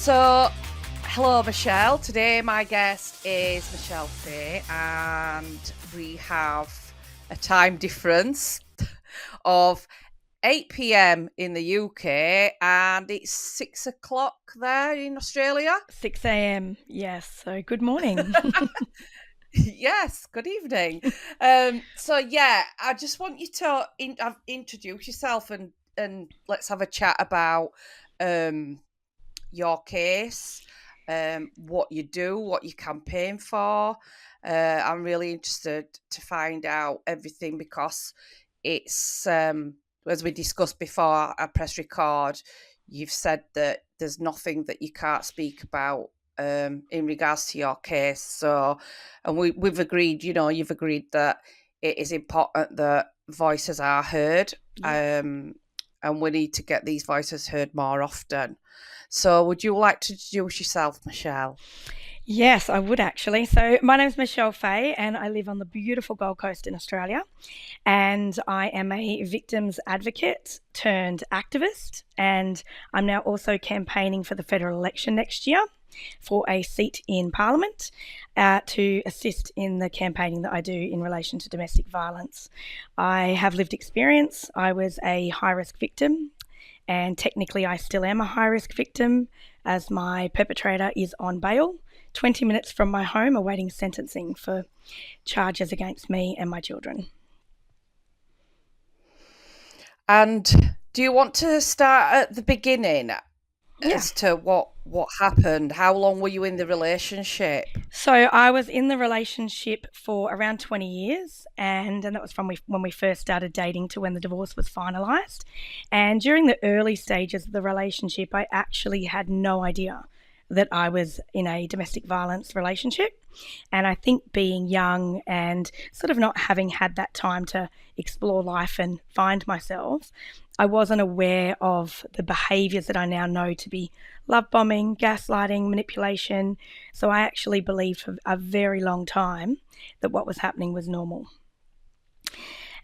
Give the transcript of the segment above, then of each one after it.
So, hello, Michelle. Today, my guest is Michelle Faye, and we have a time difference of 8 p.m. in the UK, and it's 6 o'clock there in Australia. 6 a.m. Yes. So good morning. Yes, good evening. I just want you to introduce yourself and let's have a chat about your case, what you do, what you campaign for. I'm really interested to find out everything because it's, as we discussed before I press record, you've said that there's nothing that you can't speak about in regards to your case. So, and we've agreed, you've agreed that it is important that voices are heard. Yes. And we need to get these voices heard more often. So would you like to introduce yourself, Michelle? Yes, I would actually. So my name is Michelle Faye and I live on the beautiful Gold Coast in Australia. And I am a victims advocate turned activist. And I'm now also campaigning for the federal election next year for a seat in Parliament to assist in the campaigning that I do in relation to domestic violence. I have lived experience. I was a high-risk victim, and technically I still am a high-risk victim as my perpetrator is on bail 20 minutes from my home awaiting sentencing for charges against me and my children. And do you want to start at the beginning as to what happened? How long were you in the relationship? So I was in the relationship for around 20 years, and that was from when we first started dating to when the divorce was finalised. And during the early stages of the relationship, I actually had no idea that I was in a domestic violence relationship. And I think being young and sort of not having had that time to explore life and find myself, I wasn't aware of the behaviours that I now know to be love bombing, gaslighting, manipulation. So I actually believed for a very long time that what was happening was normal.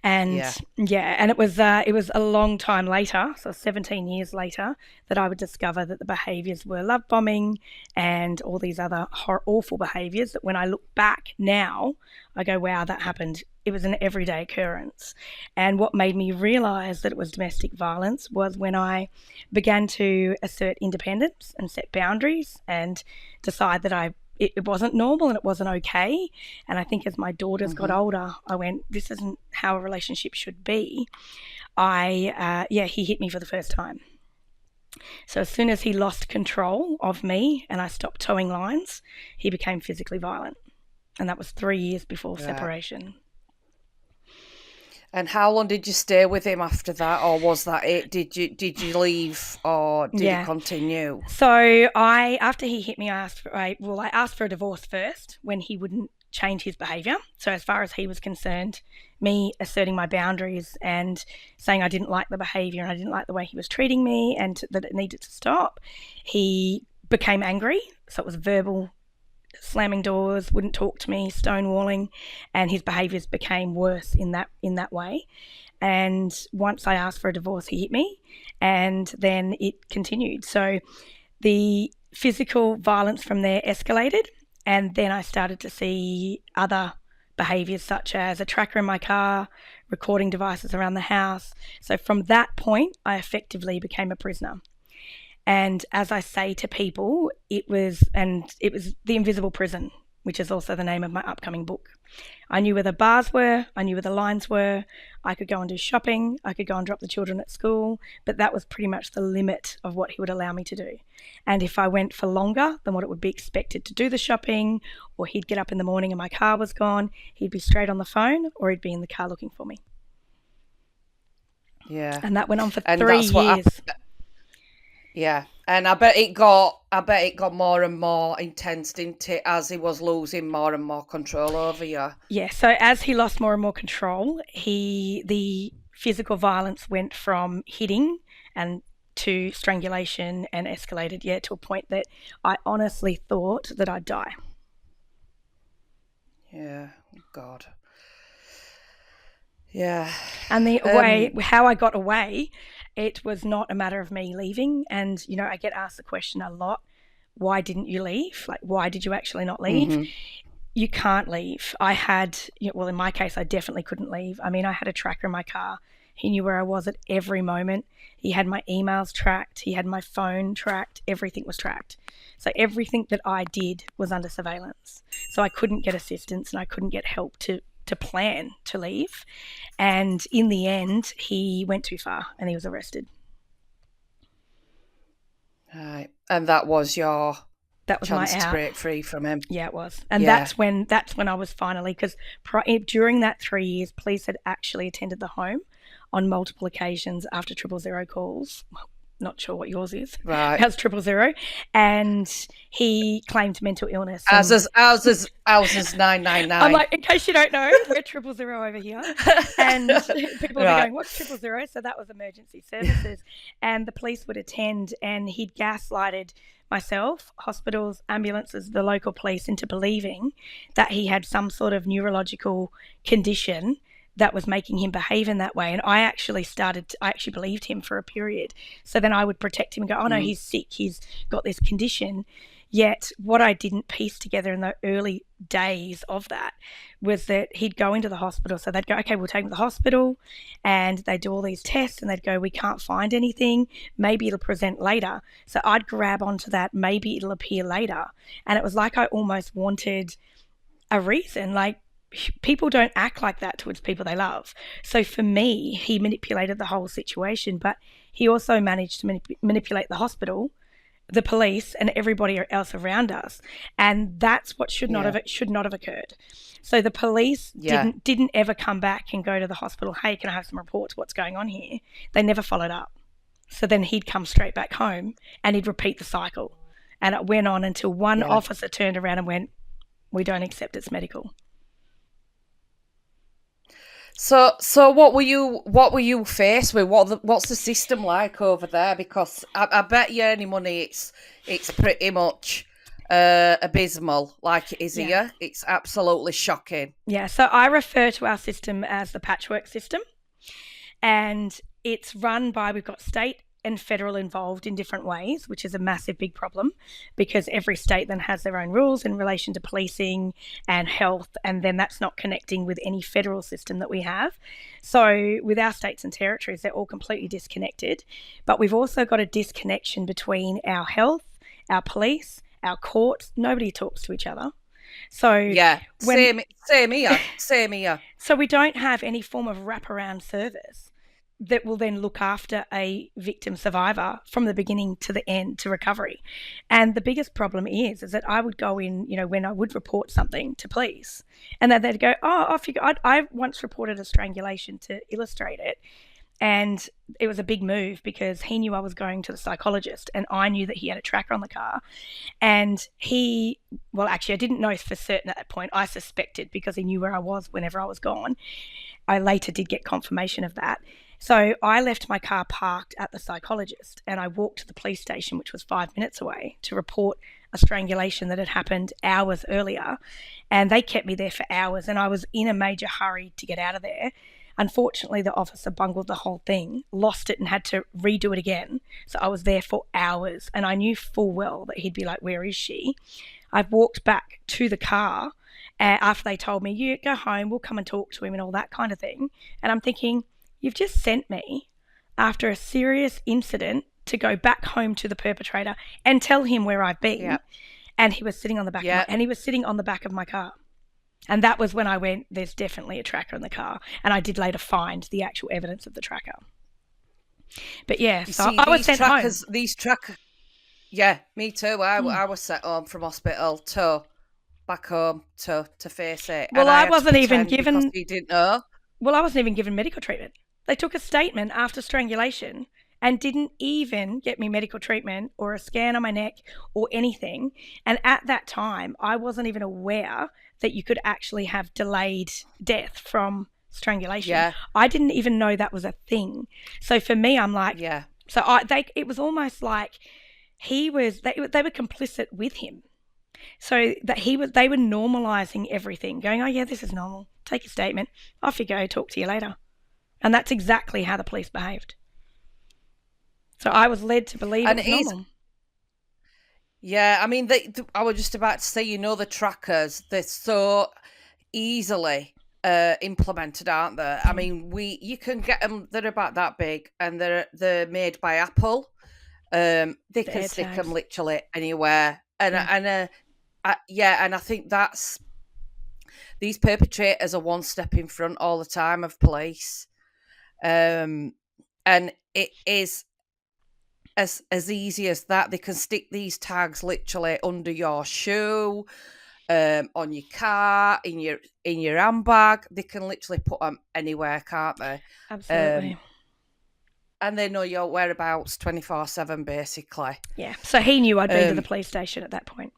And and it was a long time later, so 17 years later, that I would discover that the behaviours were love bombing and all these other awful behaviours that when I look back now, I go, wow, that happened. It was an everyday occurrence. And what made me realise that it was domestic violence was when I began to assert independence and set boundaries and decide that it wasn't normal and it wasn't okay. And I think as my daughters got older, I went, this isn't how a relationship should be. He hit me for the first time. So as soon as he lost control of me and I stopped towing lines, he became physically violent. And that was 3 years before separation. And how long did you stay with him after that, or was that it? Did you leave, or did it continue? So after he hit me, I asked for a divorce first when he wouldn't change his behaviour. So as far as he was concerned, me asserting my boundaries and saying I didn't like the behaviour and I didn't like the way he was treating me and that it needed to stop, he became angry. So it was verbal, slamming doors, wouldn't talk to me, stonewalling, and his behaviours became worse in that way. And once I asked for a divorce, he hit me, and then it continued. So the physical violence from there escalated, and then I started to see other behaviours such as a tracker in my car, recording devices around the house. So from that point, I effectively became a prisoner. And as I say to people, it was The Invisible Prison, which is also the name of my upcoming book. I knew where the bars were, I knew where the lines were, I could go and do shopping, I could go and drop the children at school, but that was pretty much the limit of what he would allow me to do. And if I went for longer than what it would be expected to do the shopping, or he'd get up in the morning and my car was gone, he'd be straight on the phone or he'd be in the car looking for me. Yeah. And that went on for 3 years. Yeah, and I bet it got more and more intense, didn't it, as he was losing more and more control over you? Yeah, so as he lost more and more control, the physical violence went from hitting and to strangulation and escalated, to a point that I honestly thought that I'd die. Yeah, God. Yeah. And how I got away, it was not a matter of me leaving. And, I get asked the question a lot, why didn't you leave? Like, why did you actually not leave? Mm-hmm. You can't leave. I had, well, in my case, I definitely couldn't leave. I mean, I had a tracker in my car. He knew where I was at every moment. He had my emails tracked. He had my phone tracked. Everything was tracked. So everything that I did was under surveillance. So I couldn't get assistance and I couldn't get help to plan to leave. And in the end, he went too far and he was arrested. Right. And that was your That was chance my to out. break free from him. Yeah, it was. And that's when I was finally, because during that 3 years, police had actually attended the home on multiple occasions after 000 calls. Well, not sure what yours is. Right. How's 000? And he claimed mental illness. Ours is 999. I'm like, in case you don't know, we're 000 over here. And people will be going, what's 000? So that was emergency services. And the police would attend, and he'd gaslighted myself, hospitals, ambulances, the local police into believing that he had some sort of neurological condition that was making him behave in that way. And I actually believed him for a period. So then I would protect him and go, oh no, he's sick, he's got this condition. Yet what I didn't piece together in the early days of that was that he'd go into the hospital. So they'd go, okay, we'll take him to the hospital, and they'd do all these tests and they'd go, we can't find anything. Maybe it'll present later. So I'd grab onto that, maybe it'll appear later. And it was like I almost wanted a reason, like, people don't act like that towards people they love. So for me, he manipulated the whole situation, but he also managed to manipulate the hospital, the police, and everybody else around us. And that's what should not have occurred. So the police didn't ever come back and go to the hospital, hey, can I have some reports? What's going on here? They never followed up. So then he'd come straight back home and he'd repeat the cycle. And it went on until one officer turned around and went, we don't accept it's medical. So what were you faced with? What's the system like over there? Because I bet you any money it's pretty much abysmal like it is here. It's absolutely shocking. Yeah, so I refer to our system as the patchwork system, and it's run by, we've got state and federal involved in different ways, which is a massive big problem because every state then has their own rules in relation to policing and health, and then that's not connecting with any federal system that we have. So with our states and territories, they're all completely disconnected, but we've also got a disconnection between our health, our police, our courts. Nobody talks to each other. So same here. So we don't have any form of wraparound service that will then look after a victim survivor from the beginning to the end to recovery. And the biggest problem is that I would go in, when I would report something to police, and then they'd go, I once reported a strangulation to illustrate it. And it was a big move because he knew I was going to the psychologist and I knew that he had a tracker on the car. And I didn't know for certain at that point. I suspected because he knew where I was whenever I was gone. I later did get confirmation of that. So I left my car parked at the psychologist and I walked to the police station, which was 5 minutes away, to report a strangulation that had happened hours earlier. And they kept me there for hours and I was in a major hurry to get out of there. Unfortunately, the officer bungled the whole thing, lost it and had to redo it again. So I was there for hours and I knew full well that he'd be like, where is she? I walked back to the car after they told me, you go home, we'll come and talk to him and all that kind of thing. And I'm thinking, you've just sent me after a serious incident to go back home to the perpetrator and tell him where I've been. Yep. And he was sitting on the back on the back of my car. And that was when I went, there's definitely a tracker in the car. And I did later find the actual evidence of the tracker. But I was sent home. These trackers, me too. I was sent home from hospital to back home to face it. Well, I wasn't even given... Because he didn't know. Well, I wasn't even given medical treatment. They took a statement after strangulation and didn't even get me medical treatment or a scan on my neck or anything. And at that time, I wasn't even aware that you could actually have delayed death from strangulation. Yeah. I didn't even know that was a thing. So for me, I'm like, So it was almost like they were complicit with him. So that they were normalizing everything, going, oh yeah, this is normal. Take a statement, off you go, talk to you later. And that's exactly how the police behaved. So I was led to believe it's normal. Yeah, I mean, I was just about to say, the trackers, they're so easily implemented, aren't they? I mean, you can get them. They're about that big, and they're made by Apple. They The can air stick them tags. literally anywhere, and Yeah. and I think that's these perpetrators are one step in front all the time of police, and it is as easy as that. They can stick these tags literally under your shoe, on your car, in your handbag. They can literally put them anywhere, can't they? Absolutely. And they know your whereabouts 24/7, basically. Yeah. So he knew I'd been to the police station at that point.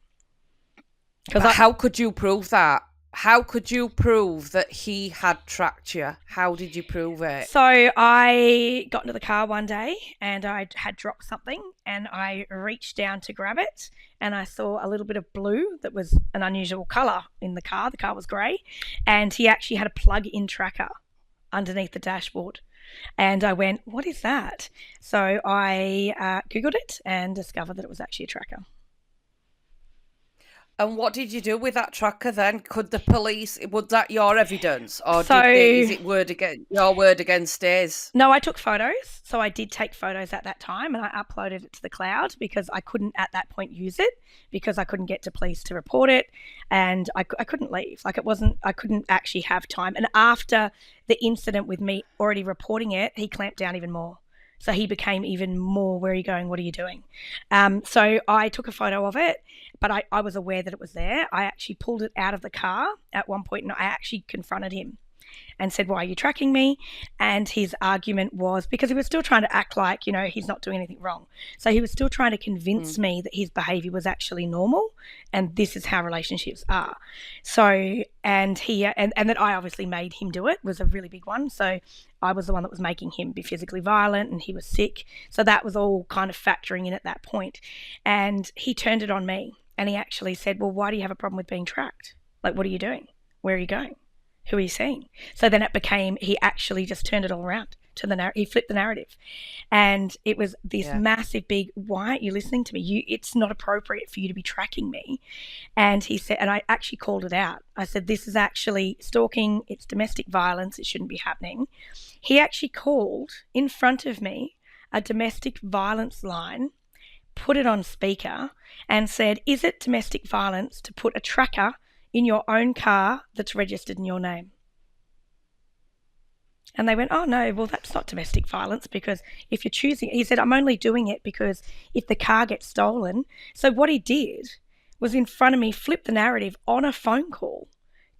But how could you prove that? How could you prove that he had tracked you? How did you prove it? So I got into the car one day and I had dropped something and I reached down to grab it and I saw a little bit of blue that was an unusual colour in the car. The car was grey and he actually had a plug-in tracker underneath the dashboard. And I went, what is that? So I Googled it and discovered that it was actually a tracker. And what did you do with that tracker then? Could the police, was that your evidence? Or So- is it your word against his? No, I took photos. So I did take photos at that time and I uploaded it to the cloud because I couldn't at that point use it because I couldn't get to police to report it and I couldn't leave. Like I couldn't actually have time. And after the incident with me already reporting it, he clamped down even more. So he became even more, where are you going? What are you doing? So I took a photo of it, but I was aware that it was there. I actually pulled it out of the car at one point and I actually confronted him and said, why are you tracking me? And his argument was because he was still trying to act like, he's not doing anything wrong. So he was still trying to convince me that his behavior was actually normal and this is how relationships are. So, and that I obviously made him do it was a really big one. So I was the one that was making him be physically violent and he was sick. So that was all kind of factoring in at that point. And he turned it on me and he actually said, well, why do you have a problem with being tracked? Like, what are you doing? Where are you going? Who are you seeing? So then it became, he actually just turned it all around to the he flipped the narrative. And it was this massive big, why aren't you listening to me? It's not appropriate for you to be tracking me. And he said, and I actually called it out. I said, this is actually stalking, it's domestic violence, it shouldn't be happening. He actually called in front of me a domestic violence line, put it on speaker and said, is it domestic violence to put a tracker in your own car that's registered in your name? And they went, oh no, well that's not domestic violence because if you're choosing, he said, I'm only doing it because if the car gets stolen. So what he did was in front of me, flip the narrative on a phone call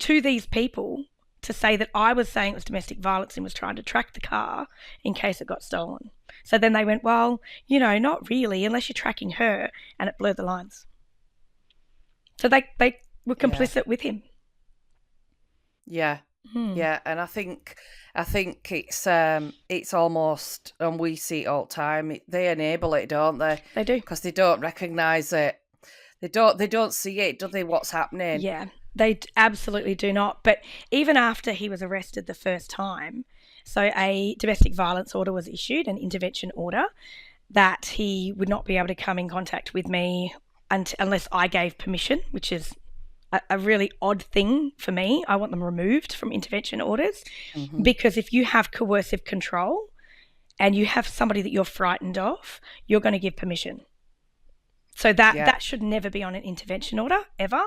to these people to say that I was saying it was domestic violence and was trying to track the car in case it got stolen. So then they went, well, not really, unless you're tracking her, and it blurred the lines. So they were complicit with him. Yeah. Yeah, and I think it's almost, and we see it all the time. They enable it, don't they? They do, because they don't recognise it. They don't see it, do they? What's happening? Yeah, they absolutely do not. But even after he was arrested the first time, so a domestic violence order was issued, an intervention order, that he would not be able to come in contact with me unless I gave permission, which is a really odd thing for me. I want them removed from intervention orders because if you have coercive control and you have somebody that you're frightened of, you're going to give permission. So that should never be on an intervention order ever,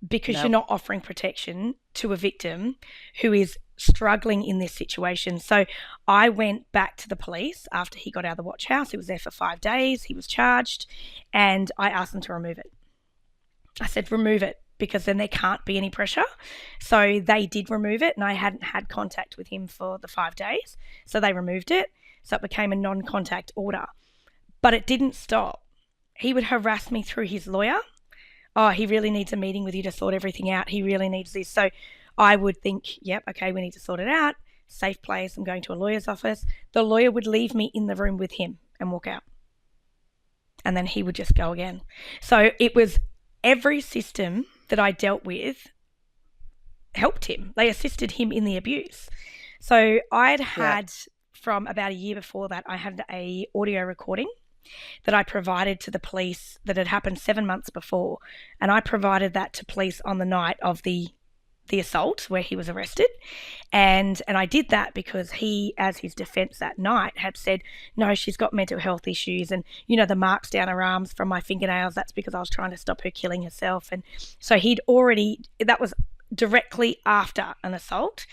because you're not offering protection to a victim who is struggling in this situation. So I went back to the police after he got out of the watch house. He was there for 5 days. He was charged and I asked them to remove it. I said, remove it, because then there can't be any pressure. So they did remove it and I hadn't had contact with him for the 5 days. So they removed it. So it became a non-contact order. But it didn't stop. He would harass me through his lawyer. Oh, he really needs a meeting with you to sort everything out. He really needs this. So I would think, yep, okay, we need to sort it out. Safe place. I'm going to a lawyer's office. The lawyer would leave me in the room with him and walk out. And then he would just go again. So it was every system that I dealt with helped him. They assisted him in the abuse. So I'd had from about a year before that, I had a audio recording that I provided to the police that had happened 7 months before, and I provided that to police on the night of the assault where he was arrested. And I did that because he, as his defence that night, had said, no, she's got mental health issues, and the marks down her arms from my fingernails, that's because I was trying to stop her killing herself. And so that was directly after an assault,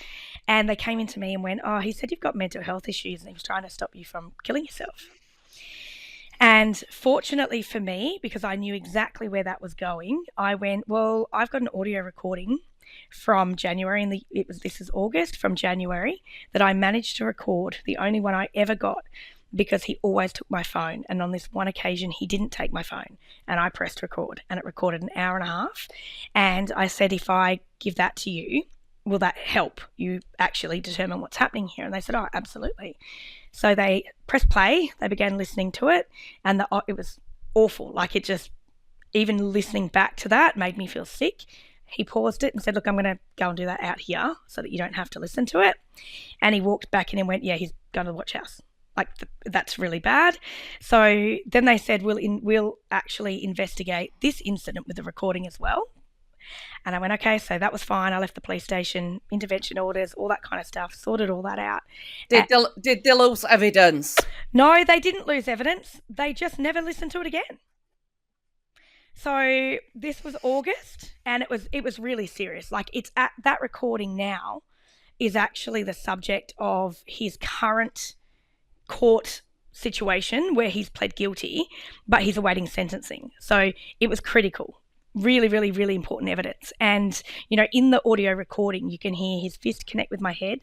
and they came into me and went, oh, he said you've got mental health issues and he was trying to stop you from killing yourself. And fortunately for me, because I knew exactly where that was going, I went, well, I've got an audio recording from January, and this is August, from January, that I managed to record, the only one I ever got, because he always took my phone. And on this one occasion, he didn't take my phone, and I pressed record, and it recorded an hour and a half. And I said, if I give that to you, will that help you actually determine what's happening here? And they said, oh, absolutely. So they pressed play, they began listening to it, and it was awful. Like, it just, even listening back to that made me feel sick. He paused it and said, look, I'm going to go and do that out here so that you don't have to listen to it. And he walked back in and went, yeah, he's going to the watch house. Like, that's really bad. So then they said, we'll actually investigate this incident with the recording as well. And I went, okay, so that was fine. I left the police station, intervention orders, all that kind of stuff, sorted all that out. Did they lose evidence? No, they didn't lose evidence. They just never listened to it again. So this was August, and it was really serious. Like, it's at that recording now is actually the subject of his current court situation where he's pled guilty, but he's awaiting sentencing. So it was critical. Really, really, really important evidence. And, in the audio recording, you can hear his fist connect with my head.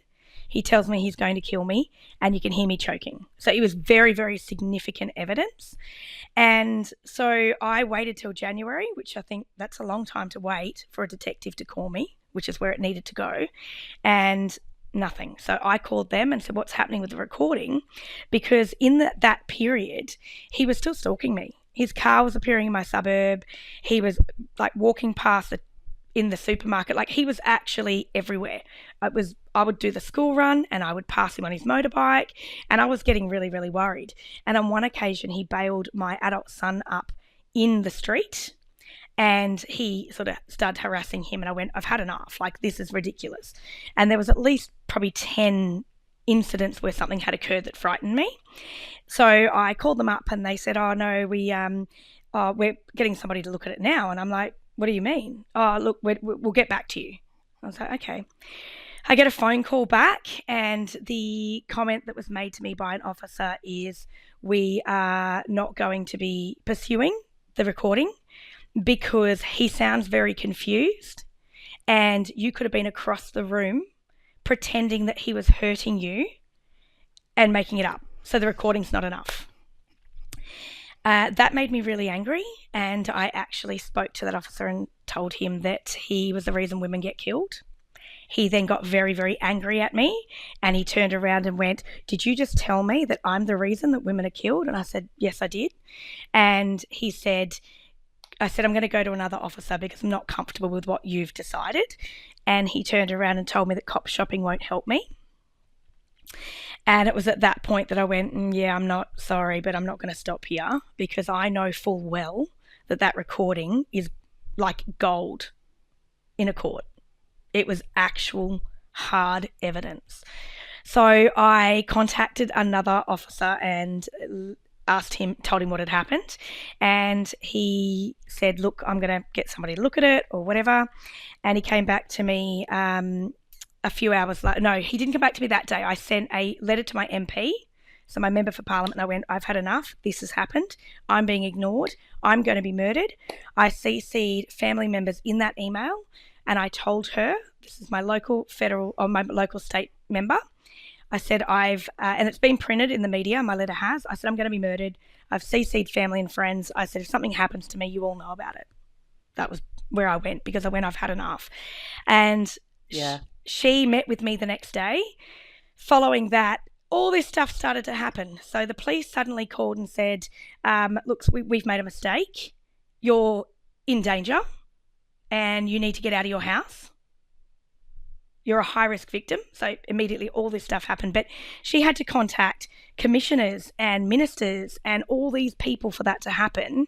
He tells me he's going to kill me, and you can hear me choking. So it was very, very significant evidence. And so I waited till January, which I think that's a long time to wait for a detective to call me, which is where it needed to go. And nothing. So I called them and said, what's happening with the recording? Because in that period, he was still stalking me. His car was appearing in my suburb. He was like walking past in the supermarket. Like, he was actually everywhere. I would do the school run and I would pass him on his motorbike, and I was getting really, really worried. And on one occasion, he bailed my adult son up in the street, and he sort of started harassing him. And I went, I've had enough. Like, this is ridiculous. And there was at least probably 10 incidents where something had occurred that frightened me. So I called them up and they said, oh, no, we're getting somebody to look at it now. And I'm like, what do you mean? Oh, look, we'll get back to you. I was like, okay. I get a phone call back, and the comment that was made to me by an officer is, we are not going to be pursuing the recording because he sounds very confused, and you could have been across the room pretending that he was hurting you and making it up. So the recording's not enough. That made me really angry, and I actually spoke to that officer and told him that he was the reason women get killed. He then got very, very angry at me, and he turned around and went, did you just tell me that I'm the reason that women are killed? And I said, yes, I did. And I said, I'm going to go to another officer because I'm not comfortable with what you've decided. And he turned around and told me that cop shopping won't help me. And it was at that point that I went, yeah, I'm not sorry, but I'm not going to stop here, because I know full well that recording is like gold in a court. It was actual hard evidence. So I contacted another officer and told him what had happened. And he said, look, I'm going to get somebody to look at it or whatever. And he came back to me a few hours later. No, he didn't come back to me that day. I sent a letter to my MP, so my member for parliament, and I went, I've had enough. This has happened. I'm being ignored. I'm going to be murdered. I CC'd family members in that email, and I told her, this is my local federal or my local state member. I said, and it's been printed in the media, my letter has. I said, I'm going to be murdered. I've CC'd family and friends. I said, if something happens to me, you all know about it. That was where I went, because I went, I've had enough. And she met with me the next day. Following that, all this stuff started to happen. So the police suddenly called and said, look, we've made a mistake. You're in danger and you need to get out of your house. you're a high-risk victim. So immediately all this stuff happened. But she had to contact commissioners and ministers and all these people for that to happen.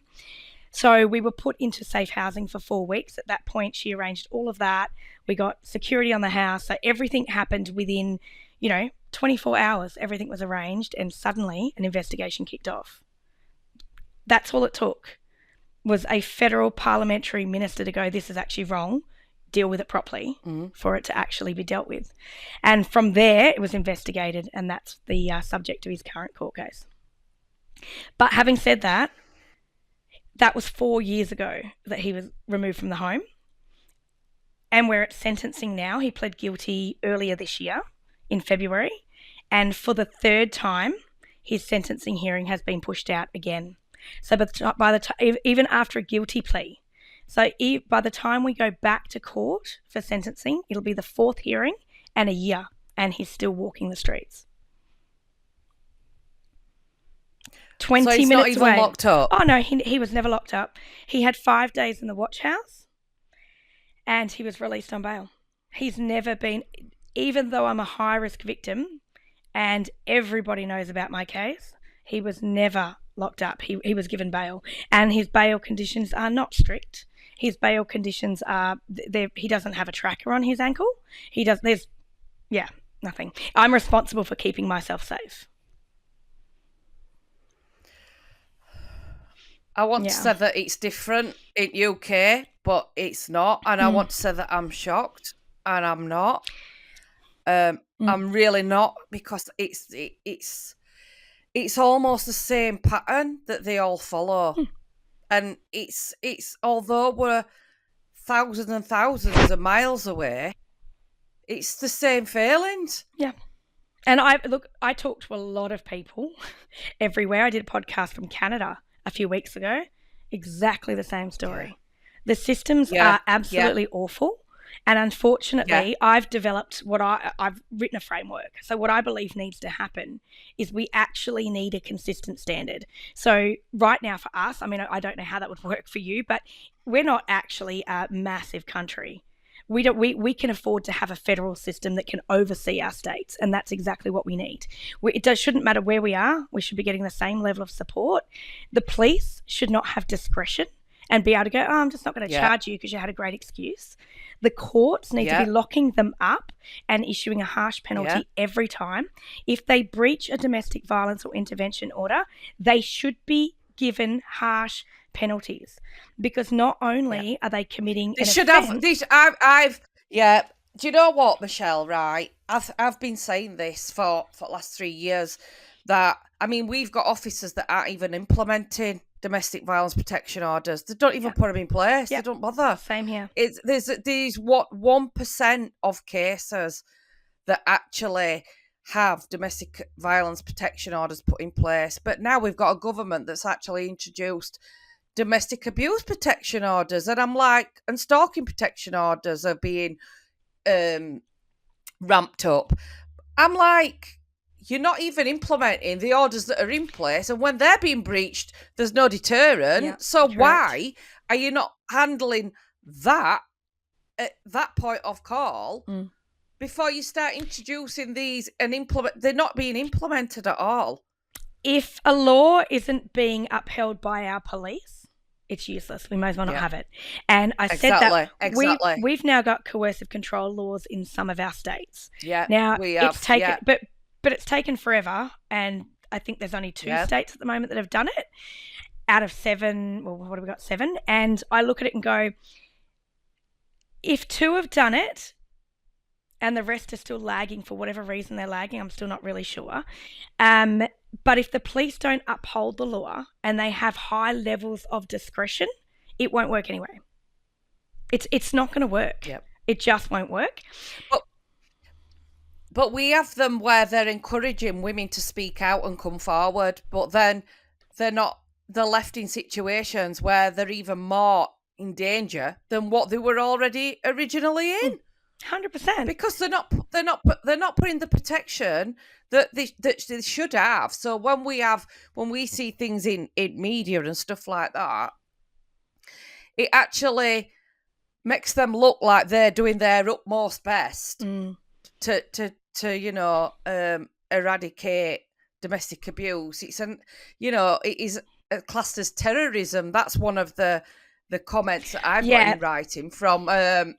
So we were put into safe housing for 4 weeks. At that point, she arranged all of that. We got security on the house. So everything happened within, 24 hours. Everything was arranged, and suddenly an investigation kicked off. That's all it took, was a federal parliamentary minister to go, this is actually wrong, deal with it properly, for it to actually be dealt with. And from there, it was investigated, and that's the subject of his current court case. But having said that, that was 4 years ago that he was removed from the home. And we're at sentencing now. He pled guilty earlier this year in February. And for the third time, his sentencing hearing has been pushed out again. So by the time, even after a guilty plea, so by the time we go back to court for sentencing, it'll be the 4th hearing and a year, and he's still walking the streets. 20 so he's minutes not even away. locked up? Oh, no, he was never locked up. He had 5 days in the watch house, and he was released on bail. He's never been, even though I'm a high-risk victim and everybody knows about my case, he was never locked up. He was given bail, and his bail conditions are not strict. His bail conditions are, he doesn't have a tracker on his ankle. Nothing. I'm responsible for keeping myself safe. I want to say that it's different in UK, but it's not. And I want to say that I'm shocked, and I'm not. I'm really not, because it's almost the same pattern that they all follow. And it's although we're thousands and thousands of miles away, it's the same feelings. Yeah. And I talk to a lot of people everywhere. I did a podcast from Canada a few weeks ago. Exactly the same story. Yeah. The systems are absolutely awful. And unfortunately, I've developed I've written a framework. So what I believe needs to happen is we actually need a consistent standard. So right now for us, I mean, I don't know how that would work for you, but we're not actually a massive country. We can afford to have a federal system that can oversee our states, and that's exactly what we need. It shouldn't matter where we are. We should be getting the same level of support. The police should not have discretion and be able to go, I'm just not going to charge you because you had a great excuse. The courts need to be locking them up and issuing a harsh penalty every time. If they breach a domestic violence or intervention order, they should be given harsh penalties, because not only are they committing they should offense, have this. Do you know what, Michelle? Right, I've been saying this for the last 3 years. That, I mean, we've got officers that aren't even implementing domestic violence protection orders. They don't even put them in place. They don't bother. Same here. There's 1% of cases that actually have domestic violence protection orders put in place. But now we've got a government that's actually introduced domestic abuse protection orders, and I'm like, and stalking protection orders are being ramped up. I'm like, you're not even implementing the orders that are in place, and when they're being breached, there's no deterrent. So why are you not handling that at that point of call before you start introducing these and implement? They're not being implemented at all. If a law isn't being upheld by our police, it's useless. We may as well not have it. And I said that we've now got coercive control laws in some of our states. Yeah, now we have. It's taken, but it's taken forever, and I think there's only 2 states at the moment that have done it out of 7. Well, what have we got? 7. And I look at it and go, if 2 have done it, and the rest are still lagging for whatever reason they're lagging, I'm still not really sure. But if the police don't uphold the law and they have high levels of discretion, it won't work anyway. It's not going to work. Yep. It just won't work. But we have them where they're encouraging women to speak out and come forward, but then they're left in situations where they're even more in danger than what they were already originally in. 100%. Because they're not putting the protection that they should have. So when we see things in media and stuff like that, it actually makes them look like they're doing their utmost best Mm. to eradicate domestic abuse. It is classed as terrorism. That's one of the comments that I've got in writing from our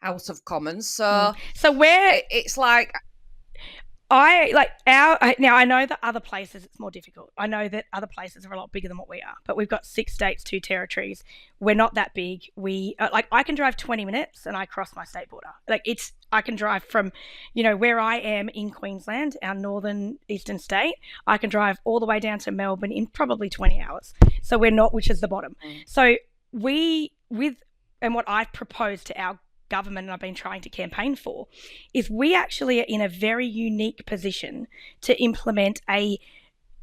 House of Commons. So where it's like, now I know that other places it's more difficult. I know that other places are a lot bigger than what we are, but we've got 6 states, 2 territories. We're not that big. We I can drive 20 minutes and I cross my state border. I can drive from, where I am in Queensland, our northern eastern state. I can drive all the way down to Melbourne in probably 20 hours. So we're not, which is the bottom. So and what I've proposed to our government, and I've been trying to campaign for, is we actually are in a very unique position to implement a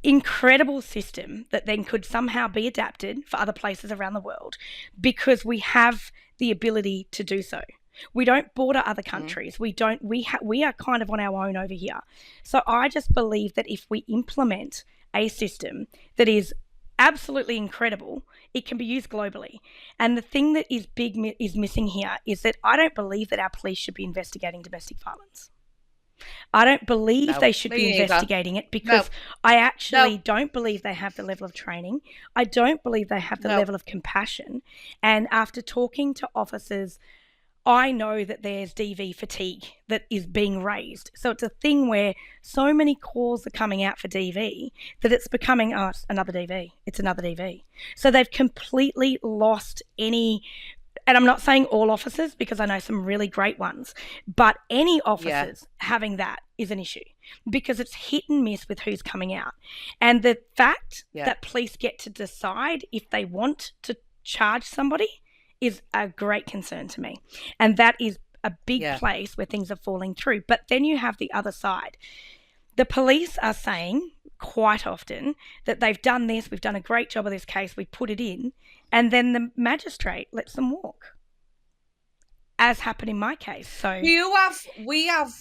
incredible system that then could somehow be adapted for other places around the world, because we have the ability to do so. We don't border other countries. We are kind of on our own over here. So I just believe that if we implement a system that is absolutely incredible, it can be used globally. And the thing that is missing here is that I don't believe that our police should be investigating domestic violence. I don't believe they should be investigating it, because I actually don't believe they have the level of training. I don't believe they have the level of compassion. And after talking to officers, I know that there's DV fatigue that is being raised. So it's a thing where so many calls are coming out for DV that it's becoming, another DV. It's another DV. So they've completely lost any, and I'm not saying all officers, because I know some really great ones, but any officers having that is an issue, because it's hit and miss with who's coming out. And the fact that police get to decide if they want to charge somebody is a great concern to me. And that is a big place where things are falling through. But then you have the other side. The police are saying quite often that they've done this, we've done a great job of this case, we put it in, and then the magistrate lets them walk, as happened in my case. So we have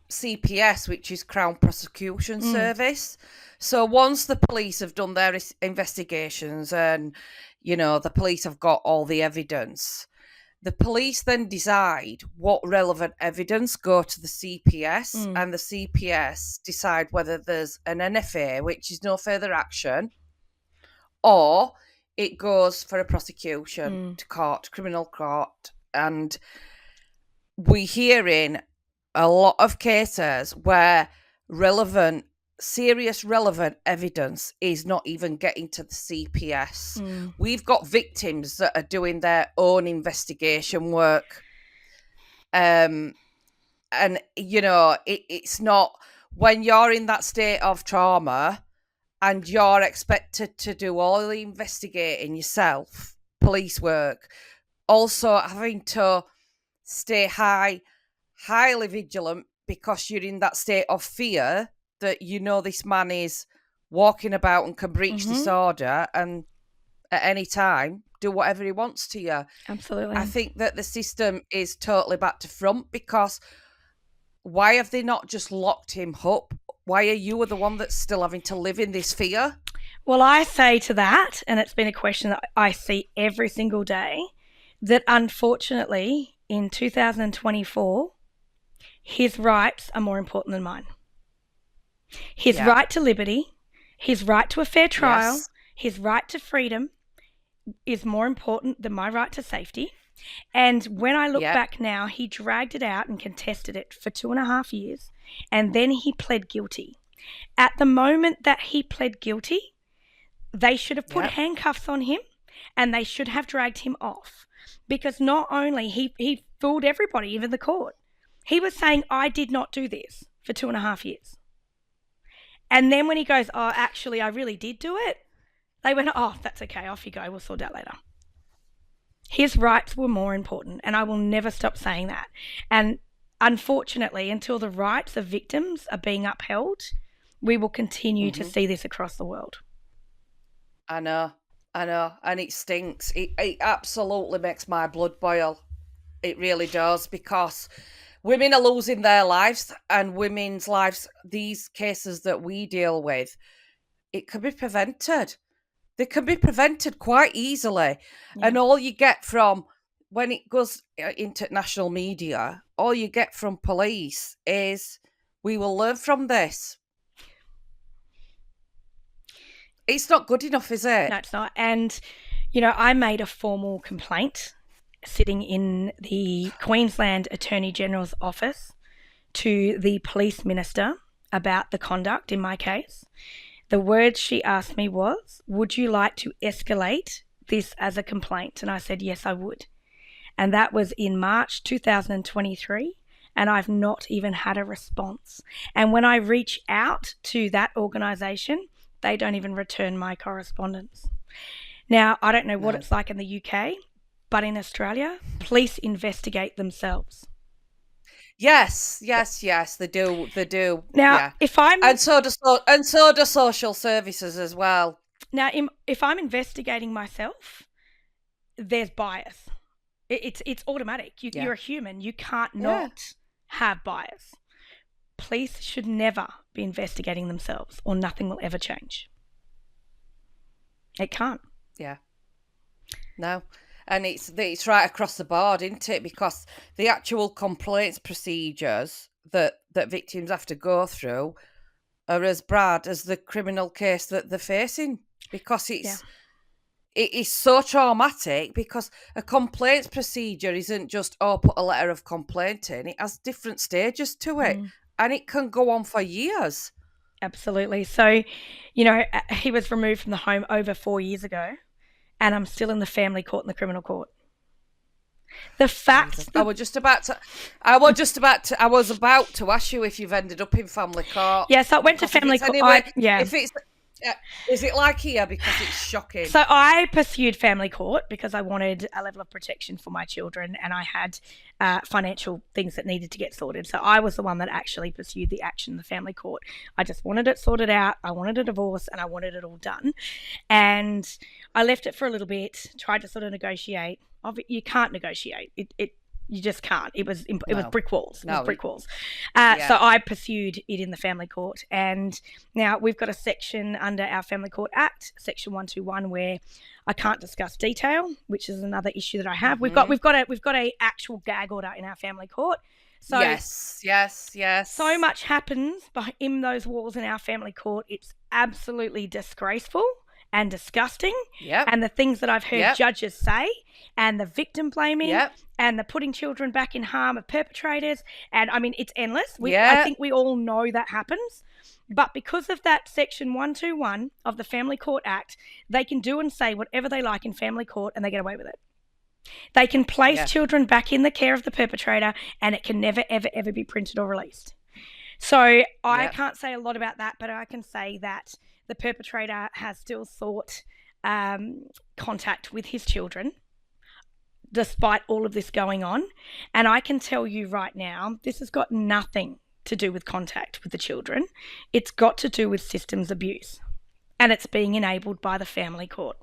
CPS, which is Crown Prosecution Service. So once the police have done their investigations and the police have got all the evidence, the police then decide what relevant evidence go to the CPS, and the CPS decide whether there's an NFA, which is no further action, or it goes for a prosecution to court, criminal court. And we hear in a lot of cases where serious relevant evidence is not even getting to the CPS. We've got victims that are doing their own investigation work. And, it's not, when you're in that state of trauma and you're expected to do all the investigating yourself, police work, also having to stay highly vigilant, because you're in that state of fear that this man is walking about and can breach this order and at any time do whatever he wants to you. Absolutely. I think that the system is totally back to front, because why have they not just locked him up? Why are you the one that's still having to live in this fear? Well, I say to that, and it's been a question that I see every single day, that unfortunately in 2024, his rights are more important than mine. His right to liberty, his right to a fair trial, his right to freedom is more important than my right to safety. And when I look back now, he dragged it out and contested it for 2.5 years, and then he pled guilty. At the moment that he pled guilty, they should have put handcuffs on him, and they should have dragged him off, because not only he fooled everybody, even the court. He was saying, I did not do this for 2.5 years. And then when he goes, actually, I really did do it, they went, that's okay, off you go, we'll sort that later. His rights were more important, and I will never stop saying that. And unfortunately, until the rights of victims are being upheld, we will continue to see this across the world. I know, and it stinks. It absolutely makes my blood boil. It really does, because women are losing their lives, and women's lives, these cases that we deal with, it could be prevented. They can be prevented quite easily. Yeah. And all you get from when it goes into national media, all you get from police is, we will learn from this. It's not good enough, is it? No, it's not. And, I made a formal complaint sitting in the Queensland Attorney General's office to the police minister about the conduct in my case. The words she asked me was, would you like to escalate this as a complaint? And I said, yes, I would. And that was in March 2023. And I've not even had a response. And when I reach out to that organisation, they don't even return my correspondence. Now, I don't know what it's like in the UK, but in Australia, police investigate themselves. Yes, they do. Now, if I'm... And so do social services as well. Now, if I'm investigating myself, there's bias. It's automatic. You're a human. You can't not have bias. Police should never be investigating themselves, or nothing will ever change. It can't. Yeah. No. And it's right across the board, isn't it? Because the actual complaints procedures that victims have to go through are as bad as the criminal case that they're facing, because it is so traumatic, because a complaints procedure isn't just, put a letter of complaint in. It has different stages to it, and it can go on for years. Absolutely. So, he was removed from the home over 4 years ago, and I'm still in the family court and the criminal court. The fact that... I was about to ask you if you've ended up in family court. Yes, I went to family court. Is it like here? Because it's shocking. So I pursued family court because I wanted a level of protection for my children, and I had financial things that needed to get sorted. So I was the one that actually pursued the action in the family court. I just wanted it sorted out. I wanted a divorce, and I wanted it all done. And I left it for a little bit, tried to sort of negotiate. You can't negotiate. You just can't. It was brick walls. It was brick walls. So I pursued it in the family court, and now we've got a section under our Family Court Act, Section 121, where I can't discuss detail, which is another issue that I have. Mm-hmm. We've got a actual gag order in our family court. So yes. So much happens in those walls in our family court. It's absolutely disgraceful and disgusting. Yep. And the things that I've heard judges say, and the victim blaming, and the putting children back in harm of perpetrators. And I mean, it's endless. I think we all know that happens. But because of that Section 121 of the Family Court Act, they can do and say whatever they like in family court, and they get away with it. They can place children back in the care of the perpetrator, and it can never, ever, ever be printed or released. So I can't say a lot about that, but I can say that the perpetrator has still sought contact with his children despite all of this going on. And I can tell you right now, this has got nothing to do with contact with the children. It's got to do with systems abuse. And it's being enabled by the family court.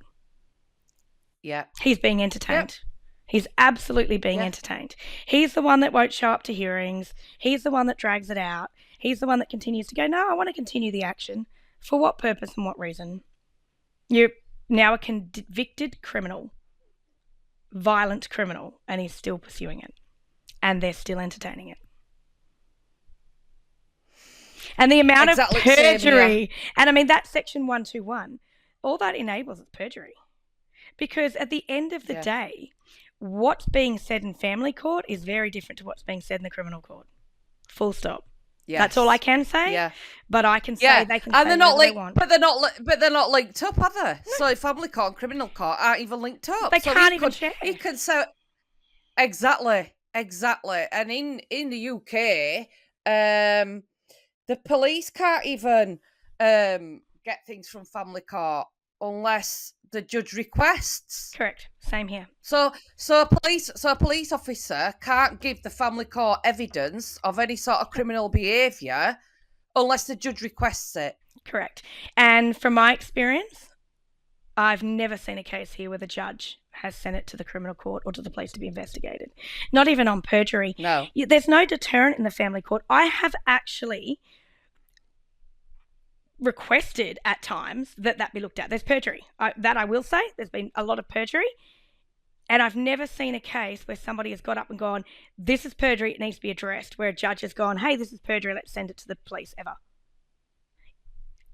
Yeah. He's being entertained. Yep. He's absolutely being entertained. He's the one that won't show up to hearings. He's the one that drags it out. He's the one that continues to go, no, I want to continue the action. For what purpose and what reason? You're now a convicted criminal, violent criminal, and he's still pursuing it. And they're still entertaining it. And the amount of perjury, and I mean, that Section 121, all that enables is perjury. Because at the end of the day, what's being said in family court is very different to what's being said in the criminal court. Full stop. Yes. That's all I can say. Yeah. But I can say they can say whatever they want. But they're not linked up, are they? No. So family court and criminal court aren't even linked up. They can't even share. He can say exactly. And in the UK, the police can't even get things from family court unless the judge requests. Correct. Same here. So a police officer can't give the family court evidence of any sort of criminal behaviour unless the judge requests it. Correct. And from my experience, I've never seen a case here where the judge has sent it to the criminal court or to the police to be investigated. Not even on perjury. No. There's no deterrent in the family court. I have actually requested at times that be looked at. There's perjury. I will say. There's been a lot of perjury. And I've never seen a case where somebody has got up and gone, this is perjury, it needs to be addressed, where a judge has gone, hey, this is perjury, let's send it to the police, ever.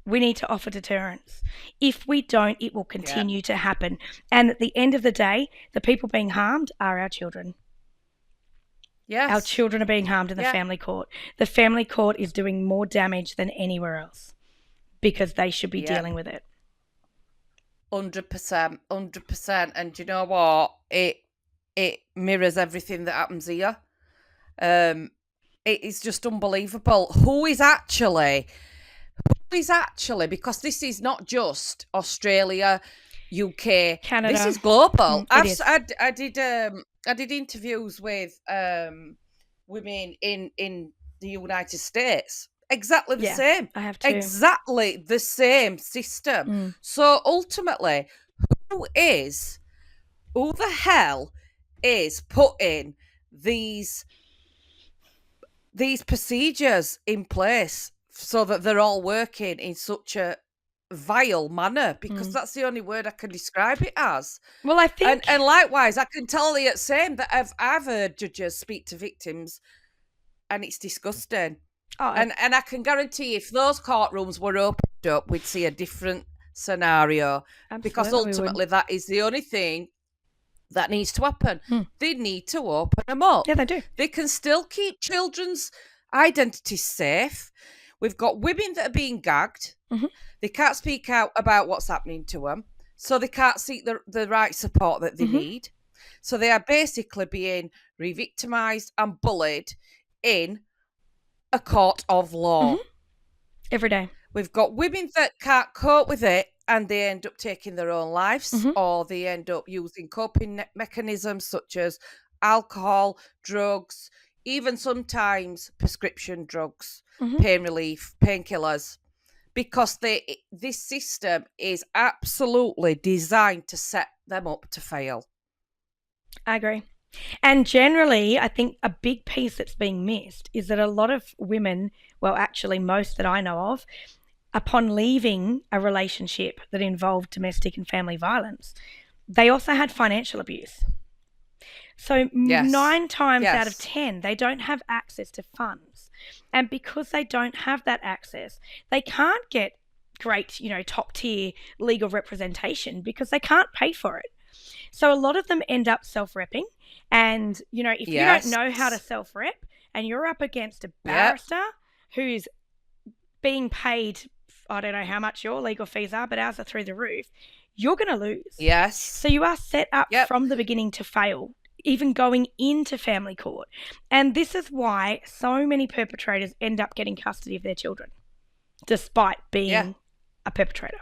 We need to offer deterrence. If we don't, it will continue to happen. And at the end of the day, the people being harmed are our children. Yes. Our children are being harmed in the family court. The family court is doing more damage than anywhere else because they should be dealing with it. 100%. And you know what? It mirrors everything that happens here. It is just unbelievable. Who is actually, because this is not just Australia, UK, Canada. This is global. I did interviews with women in the United States. Exactly the same. I have too. Exactly the same system. So ultimately, who the hell is putting these procedures in place so that they're all working in such a vile manner? Because that's the only word I can describe it as. Well, I think... And likewise, I can tell you the same that I've heard judges speak to victims and it's disgusting. Oh, and I can guarantee if those courtrooms were opened up, we'd see a different scenario. Because ultimately that is the only thing that needs to happen. They need to open them up. Yeah, they do. They can still keep children's identities safe. We've got women that are being gagged. They can't speak out about what's happening to them. So they can't seek the right support that they need. So they are basically being re-victimised and bullied in a court of law. Every day. We've got women that can't cope with it and they end up taking their own lives or they end up using coping mechanisms such as alcohol, drugs, even sometimes prescription drugs, pain relief, painkillers, because this system is absolutely designed to set them up to fail. I agree. And generally, I think a big piece that's being missed is that a lot of women, well, actually most that I know of, upon leaving a relationship that involved domestic and family violence, they also had financial abuse. So 9 times out of 10, they don't have access to funds. And because they don't have that access, they can't get great, top tier legal representation because they can't pay for it. So a lot of them end up self-repping. And, if you don't know how to self-rep and you're up against a barrister who's being paid, I don't know how much your legal fees are, but ours are through the roof, you're going to lose. Yes. So you are set up from the beginning to fail, even going into family court. And this is why so many perpetrators end up getting custody of their children, despite being a perpetrator.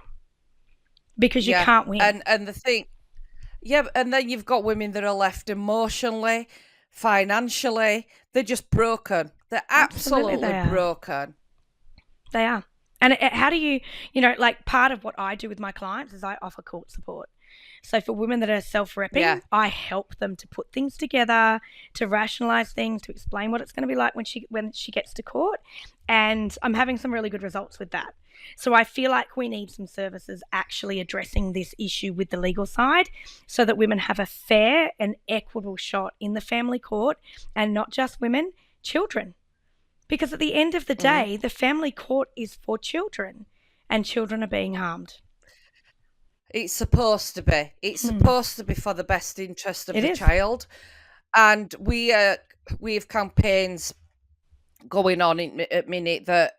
Because you can't win. And the thing... Yeah, and then you've got women that are left emotionally, financially. They're just broken. They're absolutely broken. They are. And how do you, part of what I do with my clients is I offer court support. So for women that are self-repping, I help them to put things together, to rationalise things, to explain what it's going to be like when she gets to court. And I'm having some really good results with that. So I feel like we need some services actually addressing this issue with the legal side so that women have a fair and equitable shot in the family court, and not just women, children. Because at the end of the day, the family court is for children and children are being harmed. It's supposed to be. It's supposed to be for the best interest of the child. And we have campaigns going on at minute that,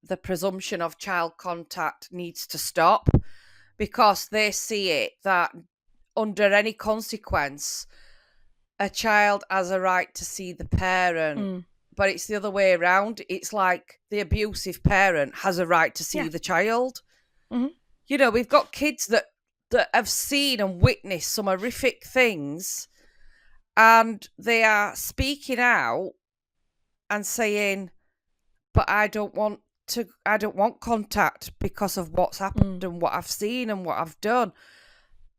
the presumption of child contact needs to stop, because they see it that under any consequence, a child has a right to see the parent. But it's the other way around. It's like the abusive parent has a right to see the child. We've got kids that have seen and witnessed some horrific things, and they are speaking out and saying, but I don't want contact because of what's happened and what I've seen and what I've done.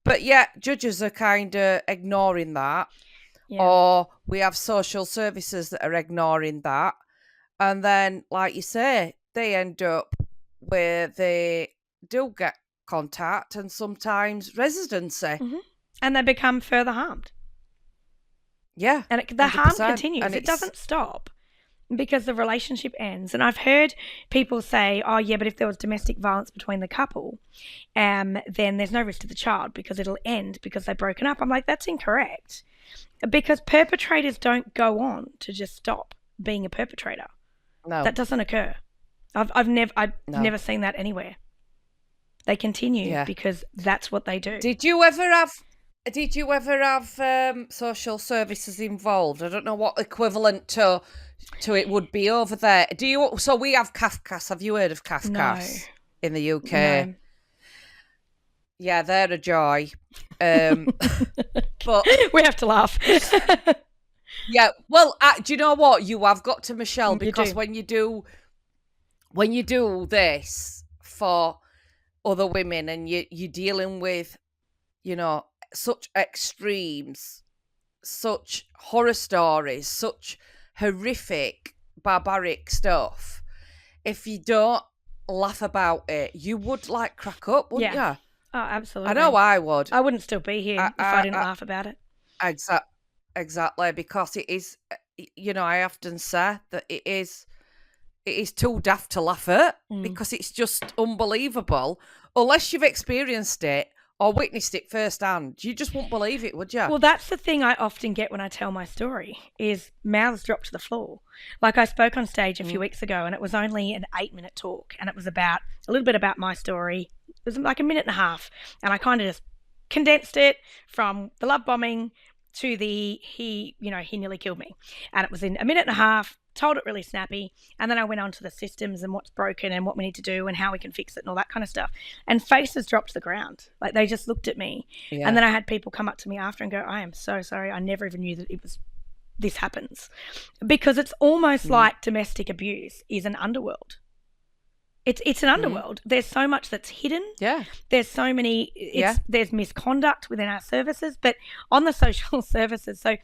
But yet judges are kind of ignoring that. Or we have social services that are ignoring that. And then, like you say, they end up where they do get contact and sometimes residency. And they become further harmed. Yeah. And the harm 100%. continues. And it doesn't stop because the relationship ends. And I've heard people say, oh, yeah, but if there was domestic violence between the couple, then there's no risk to the child because it'll end because they've broken up. I'm like, that's incorrect. Because perpetrators don't go on to just stop being a perpetrator. No. That doesn't occur. I've never seen that anywhere. They continue because that's what they do. Did you ever have social services involved? I don't know what equivalent to it would be over there. So we have Kafkas. Have you heard of Kafkas in the UK? No. Yeah, they're a joy. But we have to laugh. Yeah, well, do you know what? You have got to, Michelle, because you when you do this for other women and you're dealing with, such extremes, such horror stories, such horrific, barbaric stuff, if you don't laugh about it, you would crack up, wouldn't you? Oh, absolutely. I know I would. I wouldn't still be here if I didn't laugh about it. Exactly, because it is, I often say that it is too daft to laugh at because it's just unbelievable. Unless you've experienced it or witnessed it firsthand, you just won't believe it, would you? Well, that's the thing I often get when I tell my story is mouths drop to the floor. Like I spoke on stage a few weeks ago and it was only an 8-minute talk and it was about a little bit about my story. It was like a minute and a half and I kind of just condensed it from the love bombing to he nearly killed me. And it was in a minute and a half, told it really snappy. And then I went on to the systems and what's broken and what we need to do and how we can fix it and all that kind of stuff. And faces dropped to the ground. Like they just looked at me. Yeah. And then I had people come up to me after and go, I am so sorry. I never even knew that this happens. Because it's almost like domestic abuse is an underworld. It's an underworld. There's so much that's hidden. Yeah. There's so many, there's misconduct within our services, but on the social services. So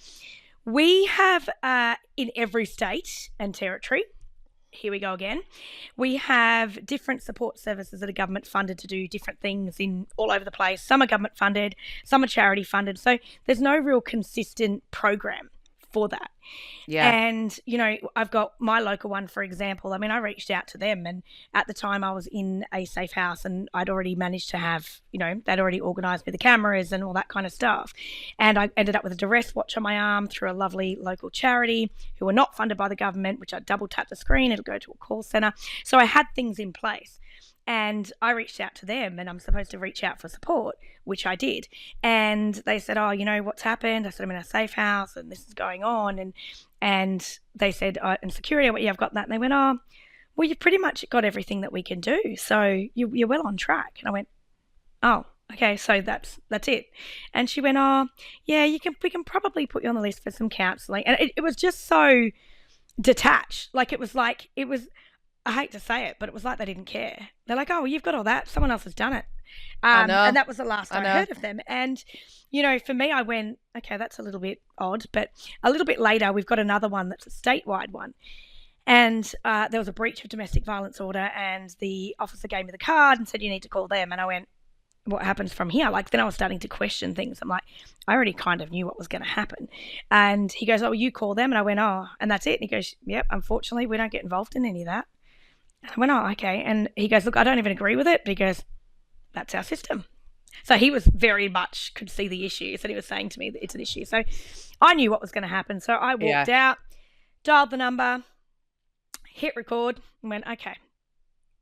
we have in every state and territory, here we go again, we have different support services that are government funded to do different things in all over the place. Some are government funded, some are charity funded. So there's no real consistent program for that. Yeah. And, I've got my local one, for example. I mean, I reached out to them and at the time I was in a safe house and I'd already managed to have, they'd already organised me the cameras and all that kind of stuff. And I ended up with a duress watch on my arm through a lovely local charity who were not funded by the government, which I double tap the screen, it'll go to a call centre. So I had things in place. And I reached out to them and I'm supposed to reach out for support, which I did. And they said, oh, what's happened? I said, I'm in a safe house and this is going on. And they said, and security, I've got that. And they went, oh, well, you've pretty much got everything that we can do. So you're well on track. And I went, oh, okay, so that's it. And she went, oh, yeah, we can probably put you on the list for some counselling. And it was just so detached. I hate to say it, but it was like they didn't care. They're like, oh, well, you've got all that. Someone else has done it. And that was the last I heard of them. And, for me, I went, okay, that's a little bit odd. But a little bit later, we've got another one that's a statewide one. And there was a breach of domestic violence order and the officer gave me the card and said, you need to call them. And I went, what happens from here? Then I was starting to question things. I'm like, I already kind of knew what was going to happen. And he goes, oh, you call them. And I went, oh, and that's it. And he goes, yep, unfortunately, we don't get involved in any of that. I went, oh, okay. And he goes, look, I don't even agree with it because that's our system. So he was very much could see the issues and he was saying to me that it's an issue. So I knew what was going to happen. So I walked out, dialed the number, hit record and went, okay,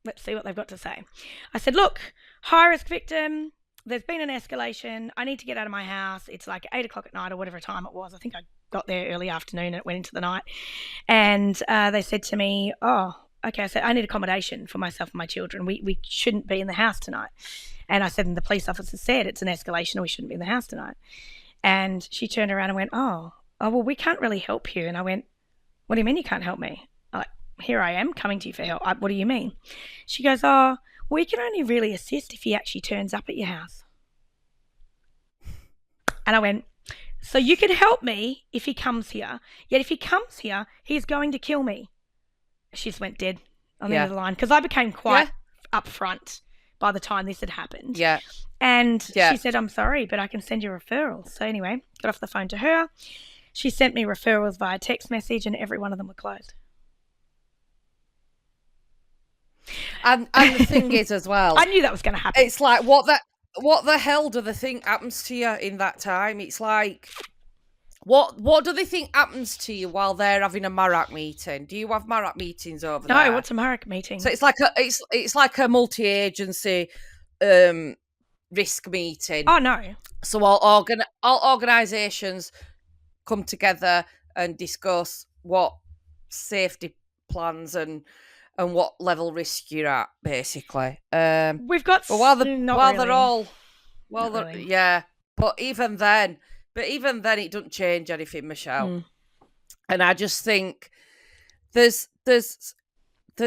let's see what they've got to say. I said, look, high-risk victim, there's been an escalation. I need to get out of my house. It's like 8 o'clock at night or whatever time it was. I think I got there early afternoon and it went into the night. And they said to me, oh, okay, I said, I need accommodation for myself and my children. We shouldn't be in the house tonight. And I said, and the police officer said it's an escalation. We shouldn't be in the house tonight. And she turned around and went, oh, well, we can't really help you. And I went, what do you mean you can't help me? Here I am coming to you for help. What do you mean? She goes, oh, we can only really assist if he actually turns up at your house. And I went, so you can help me if he comes here. Yet if he comes here, he's going to kill me. She just went dead on the end of the line because I became quite up front by the time this had happened. Yeah. And Yeah. she said, I'm sorry, but I can send you referrals. So anyway, got off the phone to her. She sent me referrals via text message, and every one of them were closed. And the thing is as well, I knew that was going to happen. It's like, what the hell do they think happens to you in that time? It's like, what do they think happens to you while they're having a MARAC meeting? Do you have MARAC meetings over there? No, what's a MARAC meeting? So it's like a multi-agency risk meeting. Oh no! So all organisations come together and discuss what safety plans and what level risk you're at, basically. We've got yeah. But even then it doesn't change anything, Michelle. And I just think there's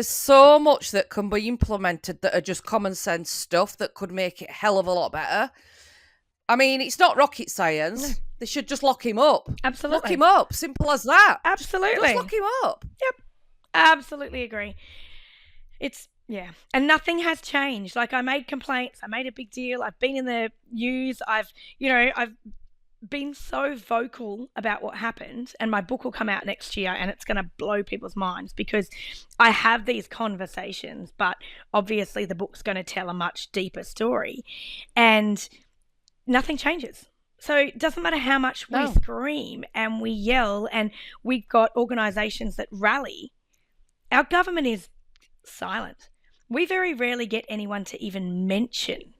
so much that can be implemented that are just common sense stuff that could make it a hell of a lot better. I mean, it's not rocket science. No. They should just lock him up. Absolutely. Lock him up. Simple as that. Absolutely. Just lock him up. Yep. Absolutely agree. Yeah. And nothing has changed. Like, I made complaints. I made a big deal. I've been in the news. I've been so vocal about what happened, and my book will come out next year, and it's going to blow people's minds because I have these conversations, but obviously the book's going to tell a much deeper story, and nothing changes. So it doesn't matter how much we scream and we yell, and we've got organisations that rally. Our government is silent. We very rarely get anyone to even mention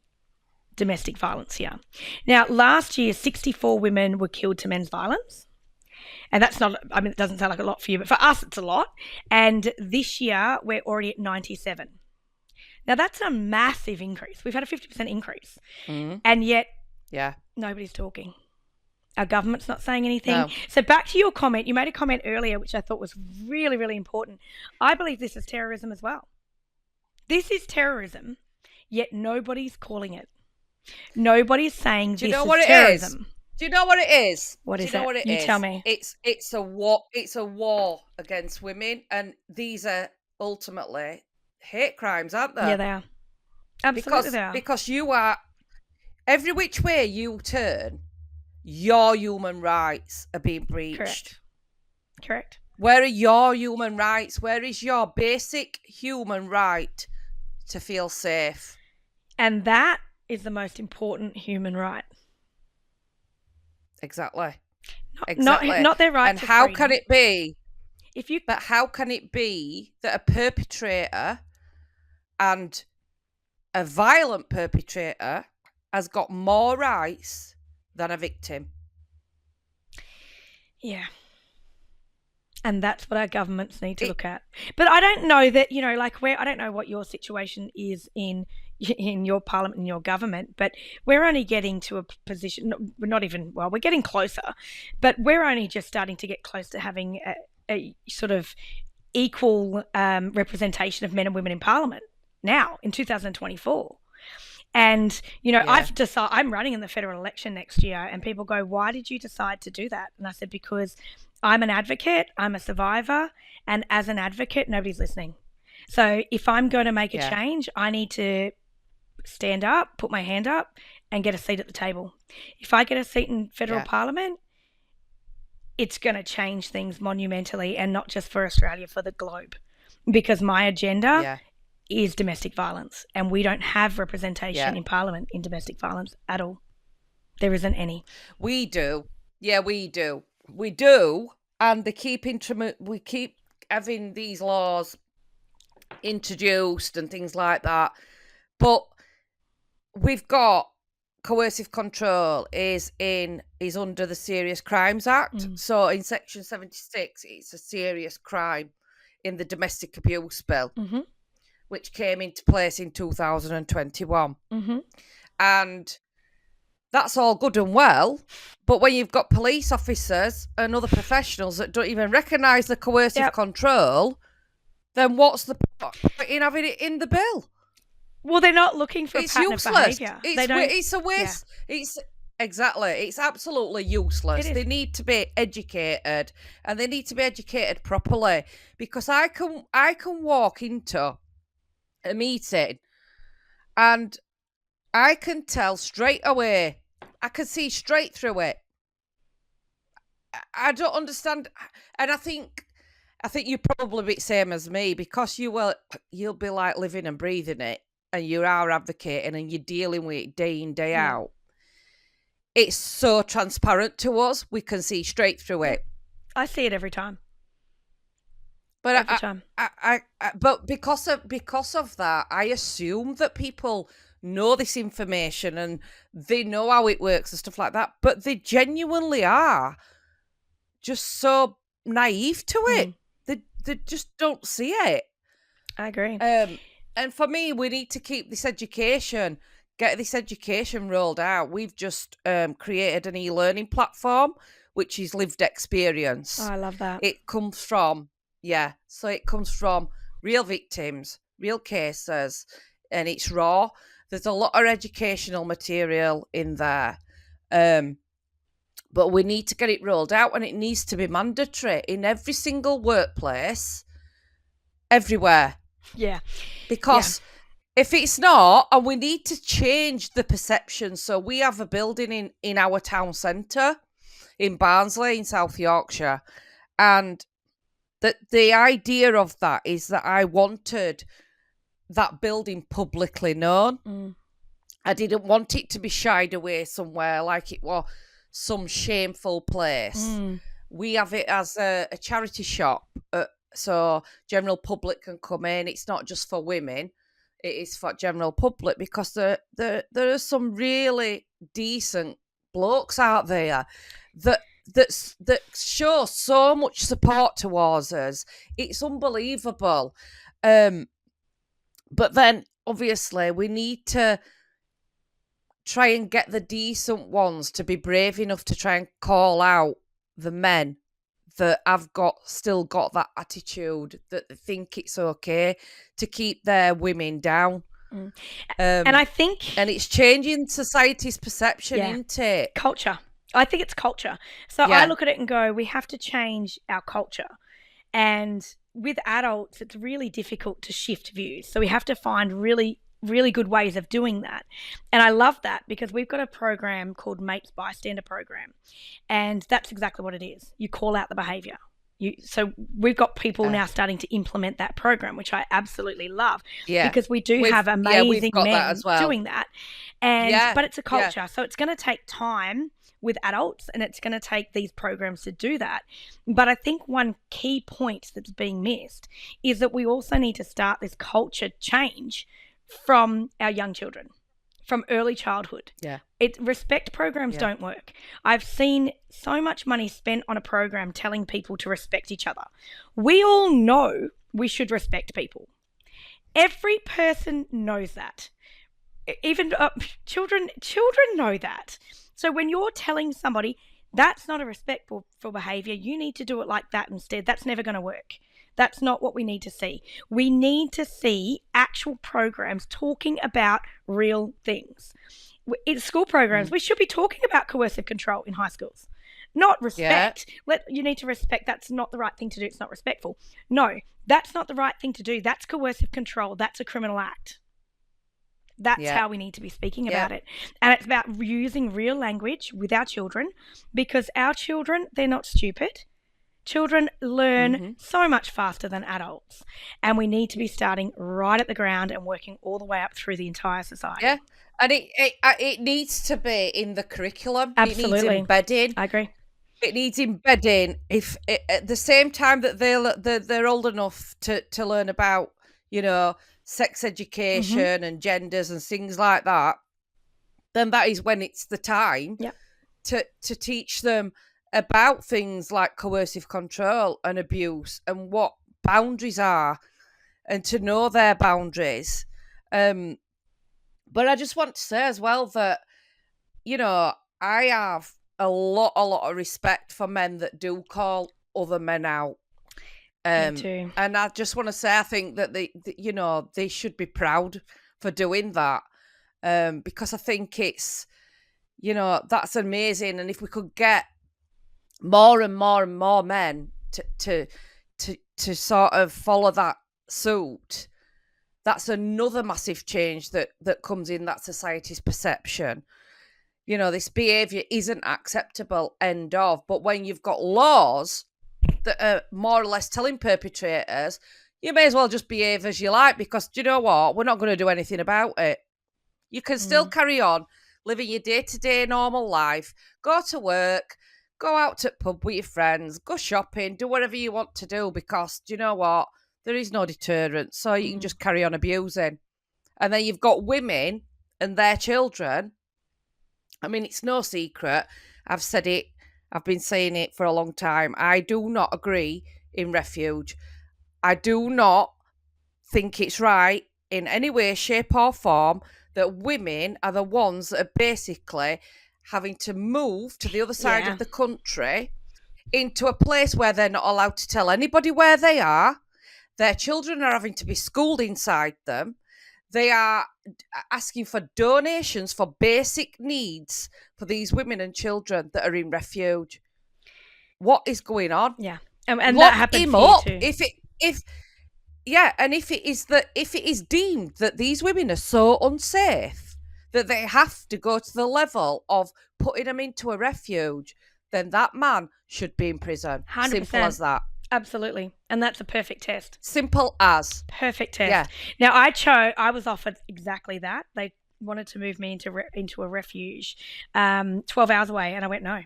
domestic violence here. Now, last year, 64 women were killed to men's violence. And that's not, I mean, it doesn't sound like a lot for you, but for us, it's a lot. And this year, we're already at 97. Now, that's a massive increase. We've had a 50% increase. And yet, nobody's talking. Our government's not saying anything. No. So back to your comment, you made a comment earlier, which I thought was really, really important. I believe this is terrorism as well. This is terrorism, yet nobody's calling it. Nobody's saying this is terrorism. Do you know what it is? What is it? You tell me. It's a war. It's a war against women, and these are ultimately hate crimes, aren't they? Yeah, they are. Absolutely, they are. Because you are, every which way you turn, your human rights are being breached. Correct. Where are your human rights? Where is your basic human right to feel safe? And that is the most important human right. Exactly. Not their right. And to how freedom. can it be? But how can it be that a perpetrator and a violent perpetrator has got more rights than a victim? Yeah. And that's what our governments need to look at. But I don't know that, I don't know what your situation is in your parliament and your government, but we're only getting to a position, we're getting closer, but we're only just starting to get close to having a sort of equal representation of men and women in parliament now in 2024. And, I've decided I'm running in the federal election next year, and people go, why did you decide to do that? And I said, because I'm an advocate, I'm a survivor, and as an advocate, nobody's listening. So if I'm going to make a change, I need to stand up, put my hand up, and get a seat at the table. If I get a seat in federal parliament, it's going to change things monumentally, and not just for Australia, for the globe. Because my agenda is domestic violence, and we don't have representation in parliament in domestic violence at all. There isn't any. We do. Yeah, we do. We do, and we keep having these laws introduced and things like that. But we've got coercive control is under the Serious Crimes Act. So in Section 76, it's a serious crime in the Domestic Abuse Bill, which came into place in 2021. And that's all good and well, but when you've got police officers and other professionals that don't even recognise the coercive control, then what's the point in having it in the bill? Well, they're not looking for it's a pattern useless. of behaviour. It's a waste. It's absolutely useless. They need to be educated, and they need to be educated properly, because I can walk into a meeting And I can tell straight away. I can see straight through it. I don't understand. And I think you're probably a bit same as me, because you'll be like living and breathing it, and you are advocating and you're dealing with it day in, day out. It's so transparent to us. We can see straight through it. I see it every time. But every time. But because of that, I assume that people know this information and they know how it works and stuff like that. But they genuinely are just so naive to it. They just don't see it. I agree. And for me, we need to keep this education, get this education rolled out. We've just created an e-learning platform, which is lived experience. Oh, I love that. It comes from real victims, real cases, and it's raw. There's a lot of educational material in there. But we need to get it rolled out, and it needs to be mandatory in every single workplace, everywhere. Yeah. Because if it's not, and we need to change the perception. So we have a building in our town centre in Barnsley in South Yorkshire. And the idea of that is that I wanted that building publicly known. I didn't want it to be shied away somewhere like it was some shameful place. We have it as a charity shop, so general public can come in. It's not just for women, it is for general public, because there are some really decent blokes out there that show so much support towards us. It's unbelievable. But then obviously we need to try and get the decent ones to be brave enough to try and call out the men that have still got that attitude, that they think it's okay to keep their women down. And I think... And it's changing society's perception, isn't it? Culture. I think it's culture. So I look at it and go, we have to change our culture. And with adults, it's really difficult to shift views. So we have to find really, really good ways of doing that. And I love that, because we've got a program called Mate's Bystander program. And that's exactly what it is. You call out the behaviour. So we've got people now starting to implement that program, which I absolutely love, because we have amazing men doing that. And but it's a culture. So it's going to take time with adults, and it's going to take these programs to do that. But I think one key point that's being missed is that we also need to start this culture change from our young children, from early childhood. Respect programs don't work. I've seen so much money spent on a program telling people to respect each other. We all know we should respect people. Every person knows that. Even children know that. So when you're telling somebody that's not a respectful behaviour, you need to do it like that instead, that's never going to work. That's not what we need to see. We need to see actual programs talking about real things. In school programs, we should be talking about coercive control in high schools, not respect. You need to respect. That's not the right thing to do. It's not respectful. No, that's not the right thing to do. That's coercive control. That's a criminal act. That's how we need to be speaking about it. And it's about using real language with our children, because our children, they're not stupid. Children learn so much faster than adults. And we need to be starting right at the ground and working all the way up through the entire society. Yeah. And it needs to be in the curriculum. Absolutely. It needs embedding. I agree. It needs embedding. If at the same time that they're old enough to learn about, sex education and genders and things like that, then that is when it's the time to teach them about things like coercive control and abuse and what boundaries are, and to know their boundaries. But I just want to say as well that, I have a lot of respect for men that do call other men out. Me too. And I just want to say, I think that they should be proud for doing that, because I think it's, that's amazing. And if we could get more and more and more men to sort of follow that suit, That's another massive change that comes in that society's perception. This behaviour isn't acceptable, end of. But when you've got laws that are more or less telling perpetrators, you may as well just behave as you like, because do you know what? We're not going to do anything about it. You can still carry on living your day-to-day normal life, go to work, go out to the pub with your friends, go shopping, do whatever you want to do, because do you know what? There is no deterrent, so you can just carry on abusing. And then you've got women and their children. I mean, it's no secret. I've said it. I've been saying it for a long time. I do not agree in Refuge. I do not think it's right in any way, shape or form that women are the ones that are basically having to move to the other side of the country into a place where they're not allowed to tell anybody where they are. Their children are having to be schooled inside them. They are asking for donations for basic needs for these women and children that are in Refuge. What is going on? Yeah, and that happened him for you up too. if it is deemed that these women are so unsafe that they have to go to the level of putting them into a refuge, then that man should be in prison. 100%. Simple as that. Absolutely. And that's a perfect test. Simple as. Perfect test. Yeah. Now, I was offered exactly that. They wanted to move me into a refuge 12 hours away, and I went, no.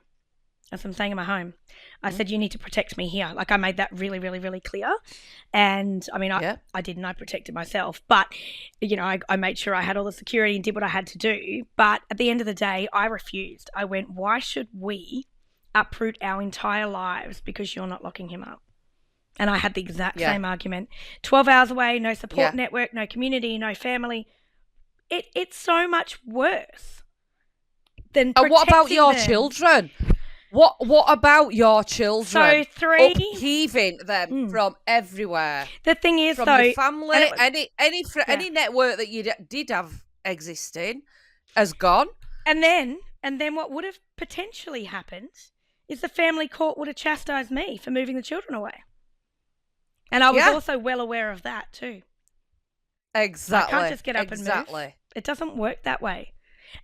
As I'm staying in my home. I said, you need to protect me here. Like, I made that really, really, really clear. And I mean, I didn't. I protected myself. But, I made sure I had all the security and did what I had to do. But at the end of the day, I refused. I went, why should we uproot our entire lives because you're not locking him up? And I had the exact same argument. 12 hours away, no support network, no community, no family. It's so much worse than protecting And what about your them. children? What about your children? So 3 upheaving them from everywhere. The thing is, from though, your family, any network that you did have existing has gone. And then what would have potentially happened is the family court would have chastised me for moving the children away. And I was also well aware of that too. Exactly. I can't just get up and move. It doesn't work that way.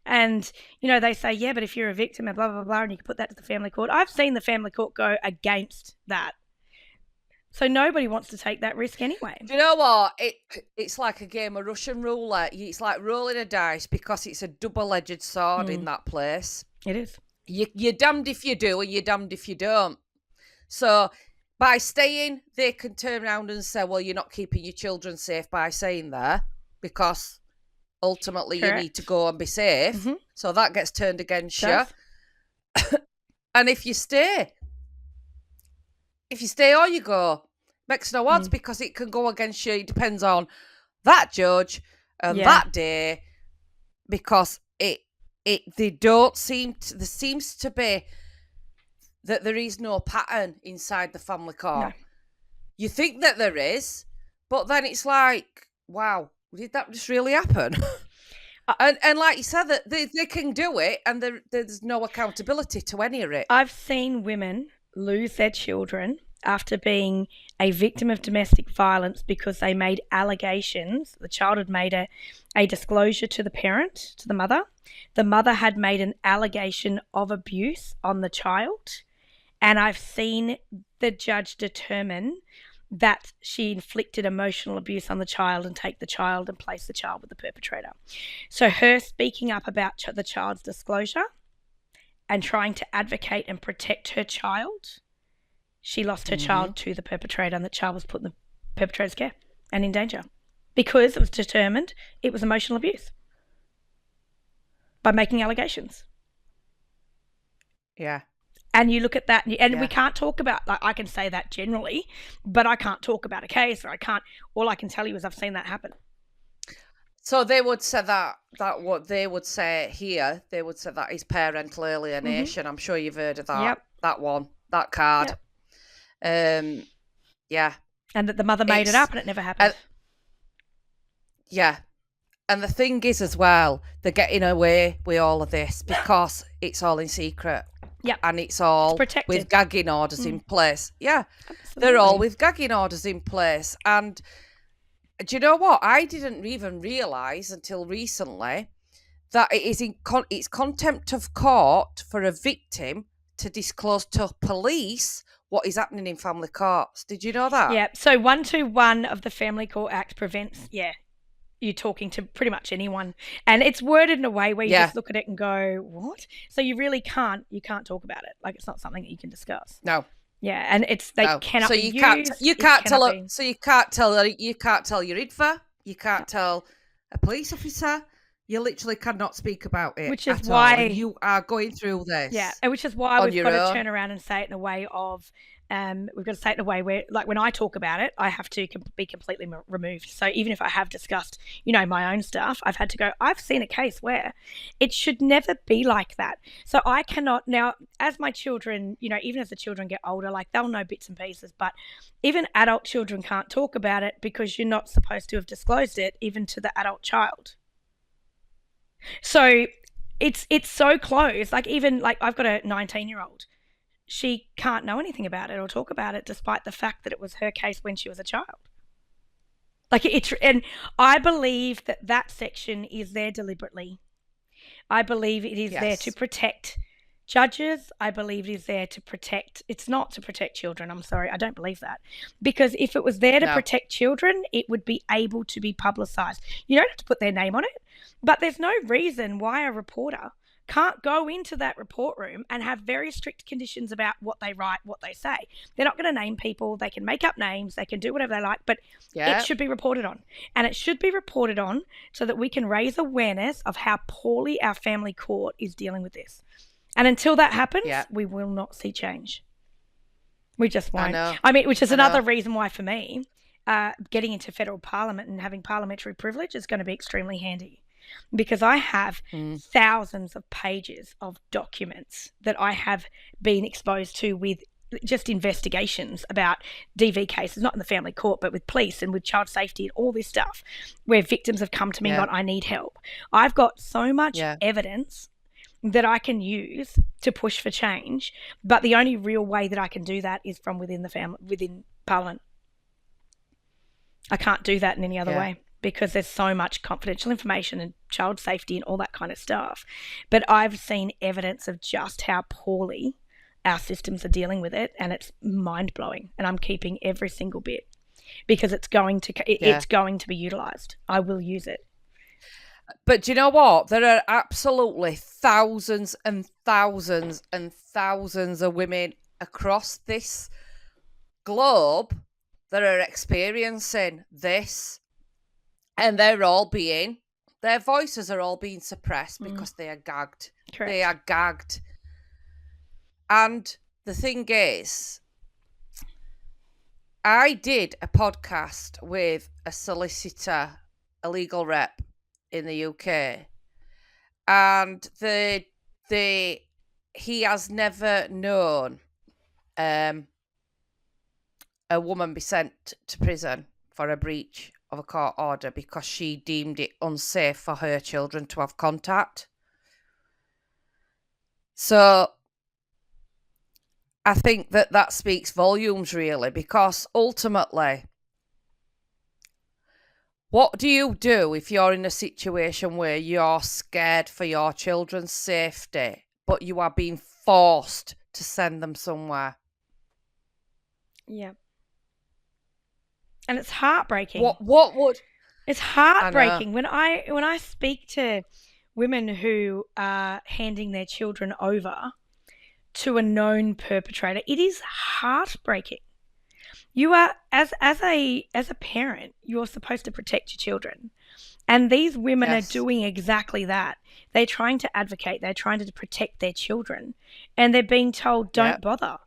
And, they say, yeah, but if you're a victim and blah, blah, blah, and you can put that to the family court. I've seen the family court go against that. So nobody wants to take that risk anyway. Do you know what? It's like a game of Russian roulette. It's like rolling a dice, because it's a double-edged sword in that place. It is. You're damned if you do and you're damned if you don't. So by staying, they can turn around and say, well, you're not keeping your children safe by staying there, because ultimately you need to go and be safe. So that gets turned against you. And if you stay or you go, makes no odds, because it can go against you. It depends on that judge and that day, because there seems to be that there is no pattern inside the family court. No. You think that there is, but then it's like, wow, did that just really happen? And like you said, that they can do it, and there's no accountability to any of it. I've seen women lose their children after being a victim of domestic violence because they made allegations. The child had made a disclosure to the parent, to the mother. The mother had made an allegation of abuse on the child. And I've seen the judge determine that she inflicted emotional abuse on the child and take the child and place the child with the perpetrator. So her speaking up about the child's disclosure and trying to advocate and protect her child, she lost her child to the perpetrator, and the child was put in the perpetrator's care and in danger because it was determined it was emotional abuse by making allegations. Yeah. And you look at that, and we can't talk about, like, I can say that generally, but I can't talk about a case, or all I can tell you is I've seen that happen. So they would say that what they would say here, they would say that is parental alienation. I'm sure you've heard of that, that one, that card. Yeah. And that the mother made it up and it never happened. Yeah. And the thing is as well, they're getting away with all of this because it's all in secret. Yeah. And it's all with gagging orders in place. Yeah. Absolutely. They're all with gagging orders in place. And do you know what? I didn't even realise until recently that it is it's contempt of court for a victim to disclose to police what is happening in family courts. Did you know that? Yeah. So 121 of the Family Court Act prevents, you talking to pretty much anyone, and it's worded in a way where you just look at it and go, "What?" So you really can't talk about it. Like, it's not something that you can discuss. No. Yeah, and cannot so be you used. You can't tell be. So you can't tell your IDFA. You can't tell a police officer. You literally cannot speak about it. Which is why you are going through this. Yeah, and which is why we've got to turn around and say it in a way of, we've got to say it in a way where, like, when I talk about it, I have to be completely removed. So even if I have discussed, my own stuff, I've had to go, I've seen a case where it should never be like that. So I cannot now, as my children, even as the children get older, like, they'll know bits and pieces, but even adult children can't talk about it because you're not supposed to have disclosed it even to the adult child. So it's so close. Like, even like, I've got a 19-year-old. She can't know anything about it or talk about it, despite the fact that it was her case when she was a child. Like, and I believe that section is there deliberately. I believe it is there to protect judges. I believe it is there to protect. It's not to protect children. I'm sorry, I don't believe that, because if it was there to protect children, it would be able to be publicised. You don't have to put their name on it, but there's no reason why a reporter can't go into that report room and have very strict conditions about what they write, what they say. They're not going to name people. They can make up names. They can do whatever they like, but it should be reported on. And it should be reported on so that we can raise awareness of how poorly our family court is dealing with this. And until that happens, we will not see change. We just won't. I mean, which is another reason why, for me, getting into federal parliament and having parliamentary privilege is going to be extremely handy, because I have thousands of pages of documents that I have been exposed to with just investigations about DV cases, not in the family court, but with police and with child safety and all this stuff, where victims have come to me and gone, I need help. I've got so much evidence that I can use to push for change, but the only real way that I can do that is from within the family, within Parliament. I can't do that in any other way, because there's so much confidential information and child safety and all that kind of stuff. But I've seen evidence of just how poorly our systems are dealing with it, and it's mind-blowing. And I'm keeping every single bit, because it's going to be utilised. I will use it. But do you know what? There are absolutely thousands and thousands and thousands of women across this globe that are experiencing this, and their voices are all being suppressed because they are gagged. Correct. They are gagged. And the thing is, I did a podcast with a solicitor, a legal rep in the UK, and he has never known a woman be sent to prison for a breach of a court order because she deemed it unsafe for her children to have contact. So I think that speaks volumes, really, because ultimately, what do you do if you're in a situation where you're scared for your children's safety, but you are being forced to send them somewhere? Yeah. And it's heartbreaking. What would... It's heartbreaking when I speak to women who are handing their children over to a known perpetrator. It is heartbreaking. You are, as a parent, you're supposed to protect your children. And these women are doing exactly that. They're trying to advocate. They're trying to protect their children. And they're being told, don't bother.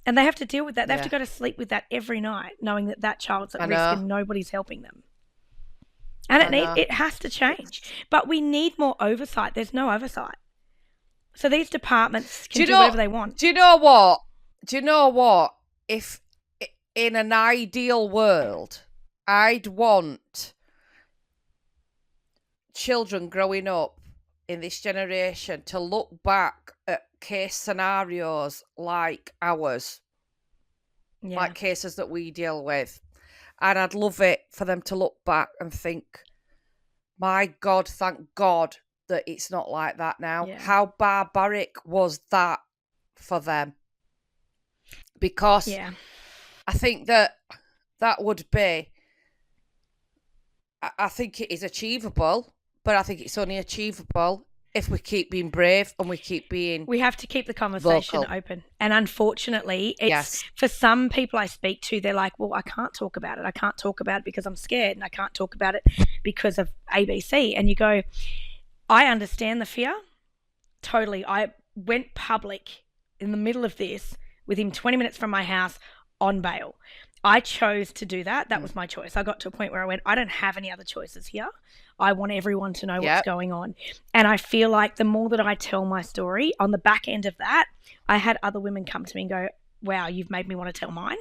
And they have to deal with that. They have to go to sleep with that every night, knowing that child's at risk and nobody's helping them. And it has to change. But we need more oversight. There's no oversight. So these departments can do whatever they want. Do you know what? If in an ideal world, I'd want children growing up in this generation to look back at case scenarios like ours, like cases that we deal with, And I'd love it for them to look back and think, my God, thank God that it's not like that now. Yeah. How barbaric was that for them? Because Yeah. I think that would be, I think it is achievable, but I think it's only achievable if we keep being brave and we have to keep the conversation vocal. open. And unfortunately, it's for some people I speak to, they're like, well, I can't talk about it. I can't talk about it because I'm scared, and I can't talk about it because of ABC. And you go, I understand the fear. Totally. I went public in the middle of this within 20 minutes from my house on bail. I chose to do that. That was my choice. I got to a point where I went, I don't have any other choices here. I want everyone to know what's going on. And I feel like the more that I tell my story, on the back end of that, I had other women come to me and go, wow, you've made me want to tell mine.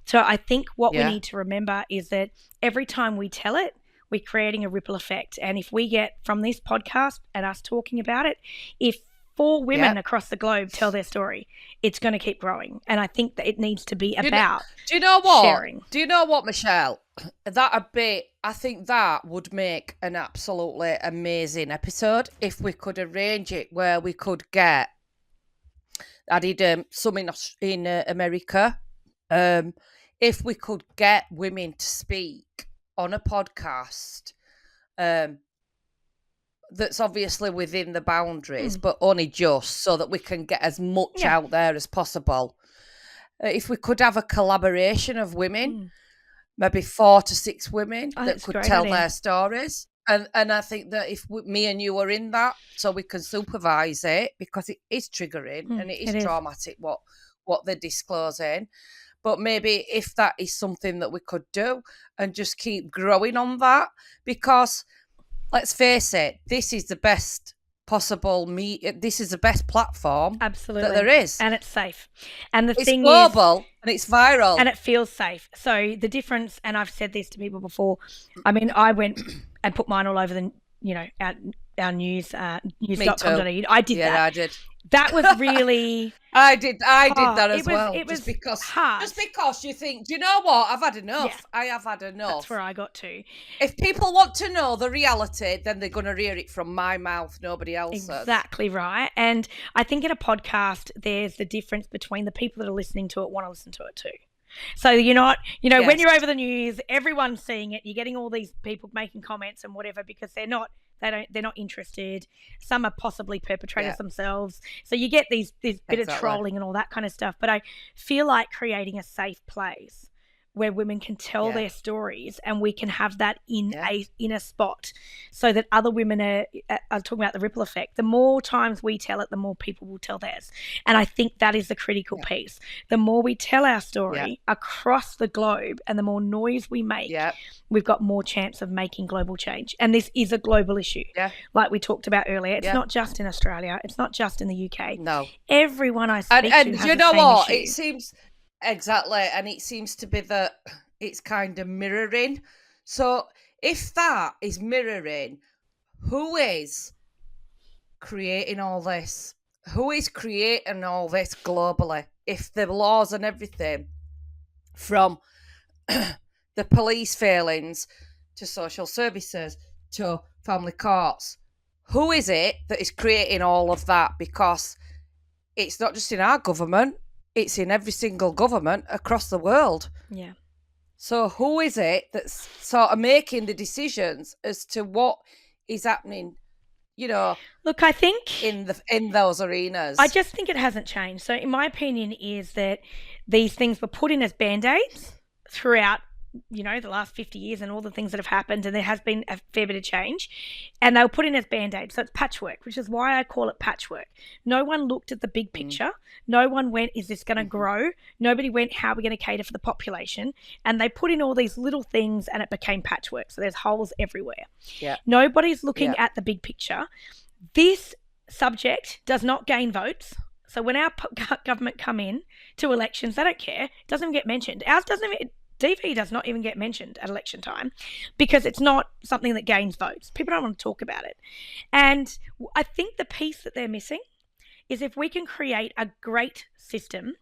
So I think what we need to remember is that every time we tell it, we're creating a ripple effect. And if we get from this podcast and us talking about it, if 4 women across the globe tell their story, it's going to keep growing. And I think that it needs to be about do you know what? Sharing. Do you know what, Michelle? I think that would make an absolutely amazing episode if we could arrange it where we could get, I did some in America, if we could get women to speak on a podcast, that's obviously within the boundaries, but only just so that we can get as much out there as possible. If we could have a collaboration of women, maybe 4 to 6 women that could tell their stories. And I think that if me and you are in that, so we can supervise it, because it is triggering and it is traumatic what they're disclosing. But maybe if that is something that we could do and just keep growing on that, because let's face it, this is the best possible this is the best platform that there is. And it's safe. And it's global and it's viral. And it feels safe. So the difference, and I've said this to people before, I mean, I went and put mine all over the, our news, news.com.au. I did that. Yeah, I did. That was really... I did that as well. It was hard. Just because you think, do you know what? I've had enough. Yeah. I have had enough. That's where I got to. If people want to know the reality, then they're going to hear it from my mouth, nobody else's. Exactly right. And I think in a podcast, there's the difference between the people that are listening to it want to listen to it too. So you're not, when you're over the news, everyone's seeing it. You're getting all these people making comments and whatever because they're not interested. Some are possibly perpetrators themselves. So you get this bit of trolling and all that kind of stuff. But I feel like creating a safe place where women can tell their stories and we can have that in a spot so that other women are talking about the ripple effect. The more times we tell it, the more people will tell theirs. And I think that is the critical piece. The more we tell our story across the globe and the more noise we make, we've got more chance of making global change. And this is a global issue. Like we talked about earlier. It's not just in Australia. It's not just in the UK. No. Everyone I speak to has the same issue. And you know what? It seems... Exactly, and it seems to be that it's kind of mirroring. So if that is mirroring, who is creating all this? Who is creating all this globally? If the laws and everything, from the police failings to social services to family courts, who is it that is creating all of that? Because it's not just in our government. It's in every single government across the world. Yeah. So who is it that's sort of making the decisions as to what is happening, Look, I think in those arenas? I just think it hasn't changed. So in my opinion is that these things were put in as Band-Aids throughout the last 50 years and all the things that have happened, and there has been a fair bit of change, and they were put in as Band-Aids. So it's patchwork, which is why I call it patchwork. No one looked at the big picture. No one went, is this going to grow? Nobody went, how are we going to cater for the population? And they put in all these little things and it became patchwork. So there's holes everywhere. Yeah. Nobody's looking at the big picture. This subject does not gain votes. So when our government come in to elections, they don't care. It doesn't even get mentioned. Ours doesn't even... DV does not even get mentioned at election time because it's not something that gains votes. People don't want to talk about it. And I think the piece that they're missing is if we can create a great system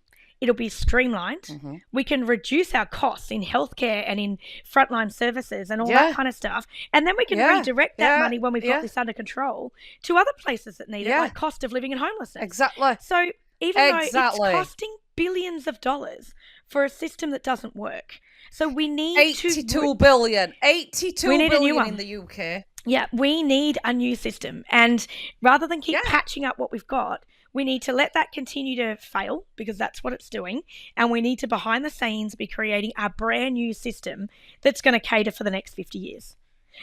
It'll be streamlined. Mm-hmm. We can reduce our costs in healthcare and in frontline services and all Yeah. that kind of stuff. And then we can Yeah. redirect that Yeah. money when we've got Yeah. this under control to other places that need it, Yeah. like cost of living and homelessness. Exactly. So even though it's Exactly. costing billions of dollars for a system that doesn't work. So we need 82 billion. 82 We need a new billion one. in the UK. Yeah, we need a new system. And rather than keep Yeah. patching up what we've got, we need to let that continue to fail because that's what it's doing. And we need to, behind the scenes, be creating a brand new system that's going to cater for the next 50 years.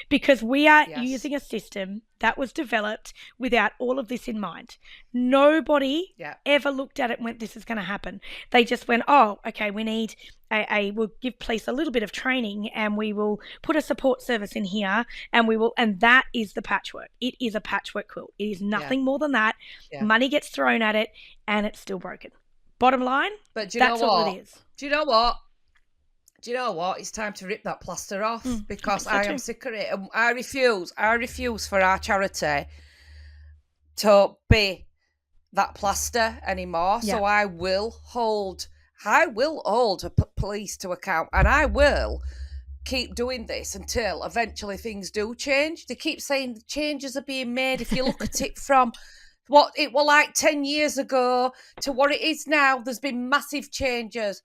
Because we are Yes. using a system that was developed without all of this in mind. Nobody Yeah. ever looked at it and went, this is going to happen. They just went, oh, okay, we need we'll give police a little bit of training and we will put a support service in here and that is the patchwork. It is a patchwork quilt. It is nothing more than that. Yeah. Money gets thrown at it and it's still broken. Bottom line, But do you that's know all what? it is. Do you know what? Do you know what? It's time to rip that plaster off because I think so I am too. sick of it. And I refuse for our charity to be that plaster anymore. Yeah. So I will hold police to account, and I will keep doing this until eventually things do change. They keep saying the changes are being made. If you look at it from what it was like 10 years ago to what it is now, there's been massive changes.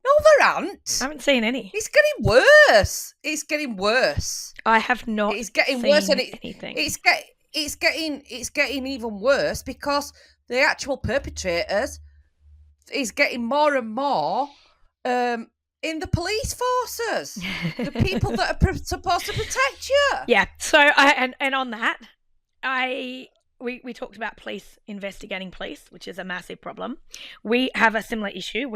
No, there aren't. I haven't seen any. It's getting worse. It's getting worse. I have not It's getting seen worse, and anything. it's getting even worse because the actual perpetrators is getting more and more in the police forces, the people that are supposed to protect you. Yeah. So and on that, we talked about police investigating police, which is a massive problem. We have a similar issue.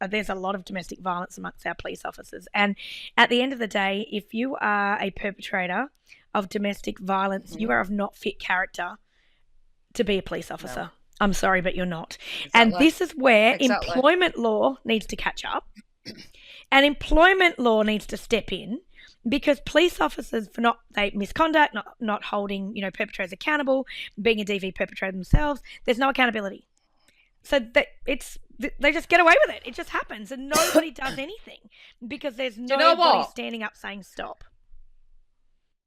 There's a lot of domestic violence amongst our police officers, and at the end of the day, if you are a perpetrator of domestic violence, you are of not fit character to be a police officer. No. I'm sorry, but you're not. Exactly. And this is where employment law needs to catch up, and employment law needs to step in. Because police officers misconduct, not holding perpetrators accountable, being a DV perpetrator themselves, there's no accountability. So they just get away with it. It just happens, and nobody does anything because there's nobody standing up saying stop.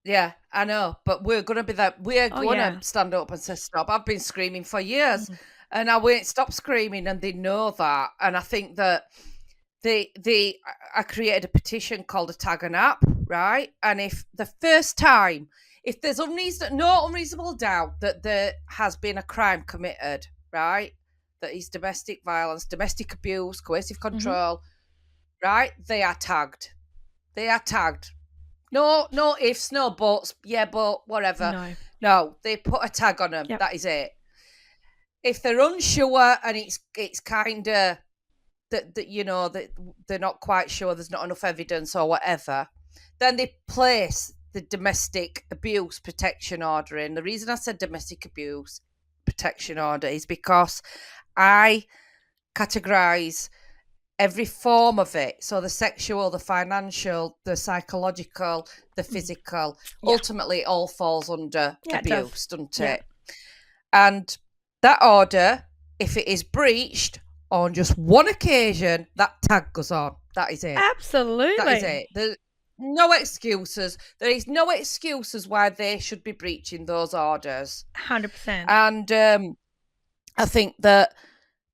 Yeah, I know, but we're going to be that. We're going to stand up and say stop. I've been screaming for years, and I won't stop screaming, and they know that. And I think that I created a petition called a Tag an App, right? And if the first time, if there's no unreasonable doubt that there has been a crime committed, right? That is domestic violence, domestic abuse, coercive control, right? They are tagged. They are tagged. No ifs, no buts. Yeah, but whatever. No, they put a tag on them. Yep. That is it. If they're unsure and it's kind of that they're not quite sure, there's not enough evidence or whatever, then they place the domestic abuse protection order in. The reason I said domestic abuse protection order is because I categorise every form of it. So the sexual, the financial, the psychological, the physical. Ultimately, it all falls under abuse, doesn't it? And that order, if it is breached on just one occasion, that tag goes on. That is it. Absolutely. That is it. There's no excuses. There is no excuses why they should be breaching those orders. 100%. And I think that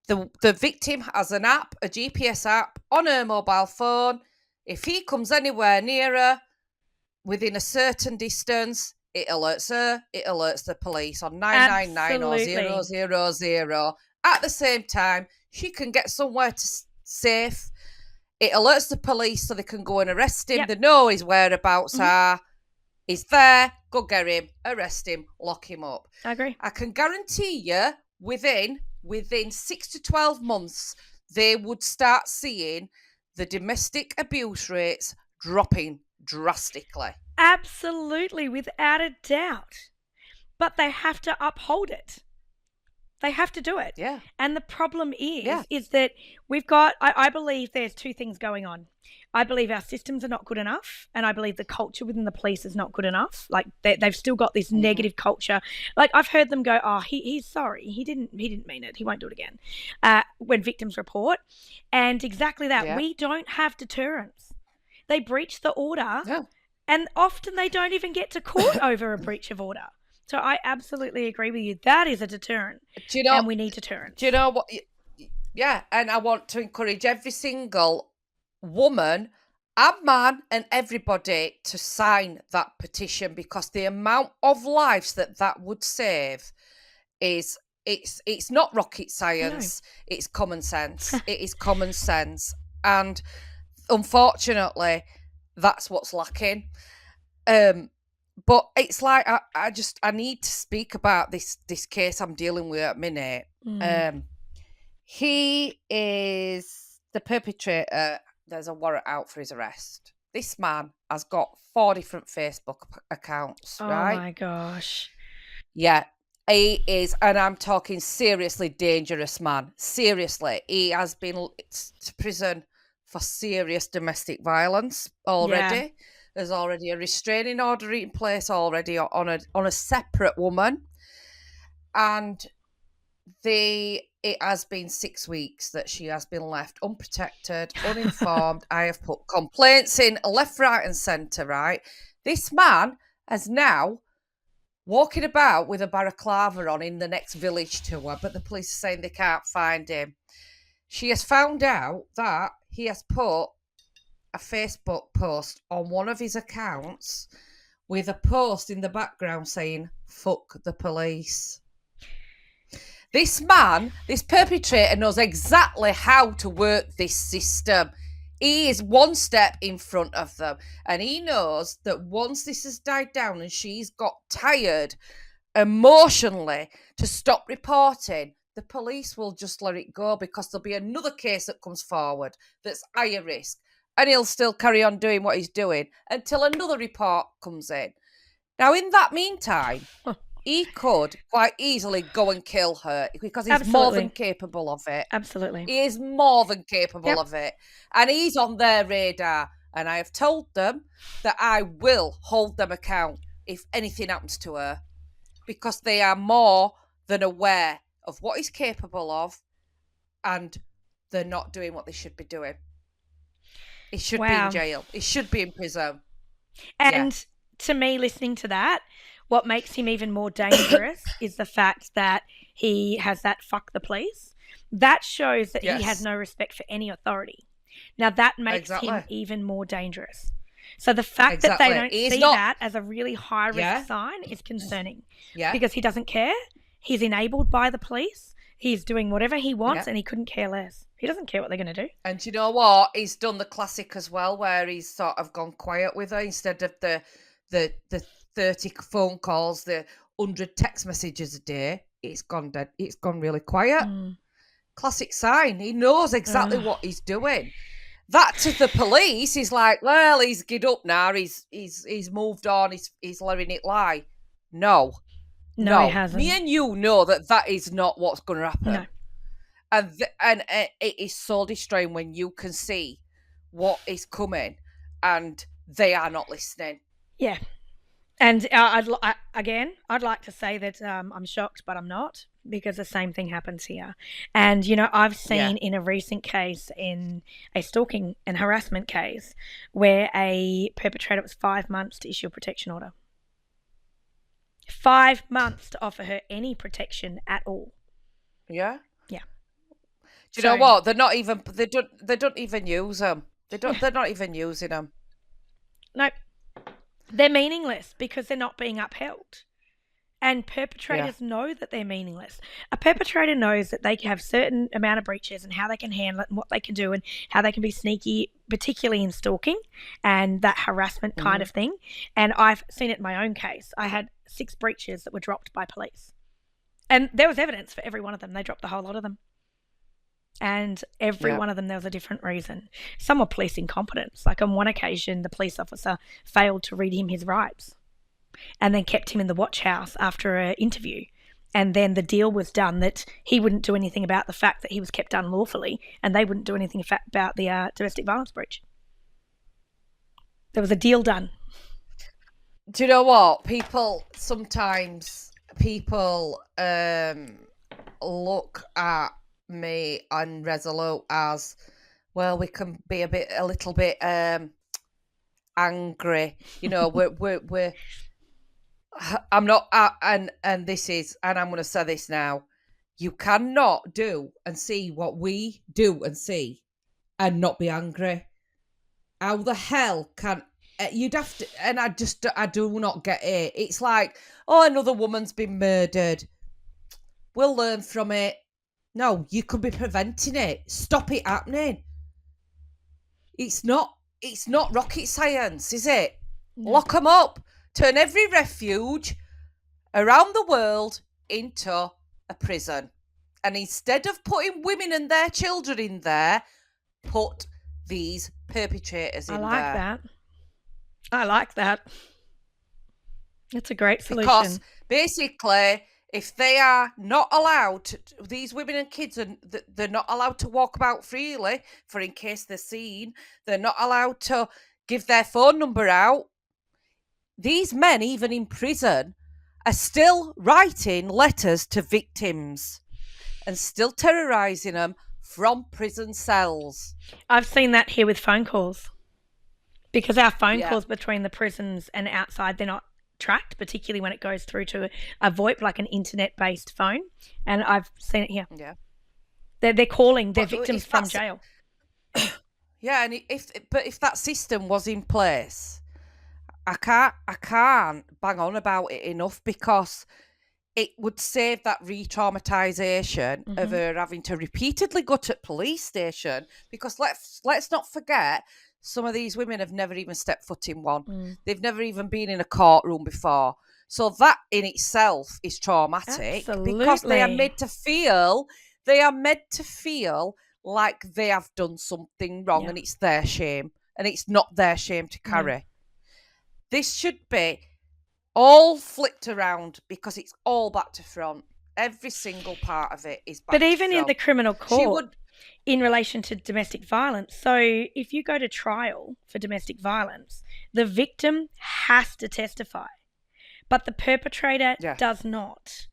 the victim has an app, a GPS app, on her mobile phone. If he comes anywhere near her, within a certain distance, it alerts her, it alerts the police on 999 or 000. At the same time, she can get somewhere safe. It alerts the police so they can go and arrest him. Yep. They know his whereabouts are. He's there. Go get him. Arrest him. Lock him up. I agree. I can guarantee you within 6 to 12 months, they would start seeing the domestic abuse rates dropping drastically. Absolutely, without a doubt. But they have to uphold it. They have to do it. Yeah. And the problem is that we've got, I believe there's two things going on. I believe our systems are not good enough, and I believe the culture within the police is not good enough. Like they've still got this negative culture. Like I've heard them go, "Oh, he's sorry. He didn't mean it. He won't do it again." When victims report, and exactly that, we don't have deterrence. They breach the order, and often they don't even get to court over a breach of order. So I absolutely agree with you. That is a deterrent, and we need deterrence. Do you know what? Yeah, and I want to encourage every single woman and man and everybody to sign that petition, because the amount of lives that would save is it's not rocket science. No. It's common sense. It is common sense, and unfortunately, that's what's lacking. But it's like I need to speak about this case I'm dealing with at a minute. He is the perpetrator. There's a warrant out for his arrest. This man has got 4 different Facebook accounts, right? Oh my gosh. Yeah, he is, and I'm talking seriously dangerous man. Seriously, he has been to prison for serious domestic violence already. Yeah. There's already a restraining order in place already on a separate woman, and it has been 6 weeks that she has been left unprotected, uninformed. I have put complaints in left, right, and centre. Right, this man is now walking about with a balaclava on in the next village to her, but the police are saying they can't find him. She has found out that he has put a Facebook post on one of his accounts with a post in the background saying, "Fuck the police." This man, this perpetrator, knows exactly how to work this system. He is one step in front of them, and he knows that once this has died down and she's got tired emotionally to stop reporting, the police will just let it go, because there'll be another case that comes forward that's higher risk, and he'll still carry on doing what he's doing until another report comes in. Now, in that meantime, he could quite easily go and kill her, because he's more than capable of it. Absolutely. He is more than capable of it. And he's on their radar. And I have told them that I will hold them account if anything happens to her, because they are more than aware of what he's capable of, and they're not doing what they should be doing. He should be in jail. He should be in prison. And to me, listening to that, what makes him even more dangerous is the fact that he has that "fuck the police." That shows that he has no respect for any authority. Now, that makes him even more dangerous. So the fact that they don't see that as a really high-risk sign is concerning. Yeah. Because he doesn't care. He's enabled by the police. He's doing whatever he wants, and he couldn't care less. He doesn't care what they're going to do. And you know what? He's done the classic as well, where he's sort of gone quiet with her instead of the 30 phone calls, the 100 text messages a day. It's gone dead. It's gone really quiet. Classic sign. He knows exactly what he's doing. That to the police is like, well, he's get up now. He's moved on. He's letting it lie. No, he hasn't. Me and you know that is not what's going to happen. No. And it is so destroying when you can see what is coming and they are not listening. Yeah. And I'd like to say that I'm shocked, but I'm not, because the same thing happens here. And, I've seen in a recent case, in a stalking and harassment case, where a perpetrator was 5 months to issue a protection order. 5 months to offer her any protection at all. Yeah? Yeah. Do you know what? They don't even use them. They're not even using them. Nope. They're meaningless because they're not being upheld. And perpetrators know that they're meaningless. A perpetrator knows that they can have certain amount of breaches and how they can handle it and what they can do and how they can be sneaky, particularly in stalking and that harassment kind of thing. And I've seen it in my own case. I had 6 breaches that were dropped by police. And there was evidence for every one of them. They dropped the whole lot of them. And every one of them, there was a different reason. Some were police incompetence. Like on one occasion, the police officer failed to read him his rights and then kept him in the watch house after an interview And then the deal was done that he wouldn't do anything about the fact that he was kept unlawfully, and they wouldn't do anything about the domestic violence breach. There was a deal done. Do you know what? Sometimes people look at me and Resolute as, well, we can be a little bit angry. You know, we're I'm not, and this is, and I'm going to say this now. You cannot do and see what we do and see and not be angry. How the hell can you'd have to? And I do not get it. It's like, oh, another woman's been murdered. We'll learn from it. No, you could be preventing it. Stop it happening. It's not rocket science, is it? No. Lock them up. Turn every refuge around the world into a prison. And instead of putting women and their children in there, put these perpetrators in there. I like that. It's a great solution. Because basically, if they are not allowed, these women and kids, they're not allowed to walk about freely, for in case they're seen, they're not allowed to give their phone number out. These men, even in prison, are still writing letters to victims and still terrorising them from prison cells. I've seen that here with phone calls. Because our phone calls between the prisons and outside, they're not tracked, particularly when it goes through to a VoIP, like an internet-based phone. And I've seen it here. Yeah. They're calling their victims from jail. Yeah, and if that system was in place, I can't bang on about it enough, because it would save that re-traumatisation of her having to repeatedly go to police station, because let's not forget, some of these women have never even stepped foot in one. They've never even been in a courtroom before. So that in itself is traumatic. Absolutely. Because they are made to feel like they have done something wrong, and it's their shame, and it's not their shame to carry. This should be all flipped around, because it's all back to front. Every single part of it is back to front. But even in the criminal court, in relation to domestic violence, so if you go to trial for domestic violence, the victim has to testify, but the perpetrator does not.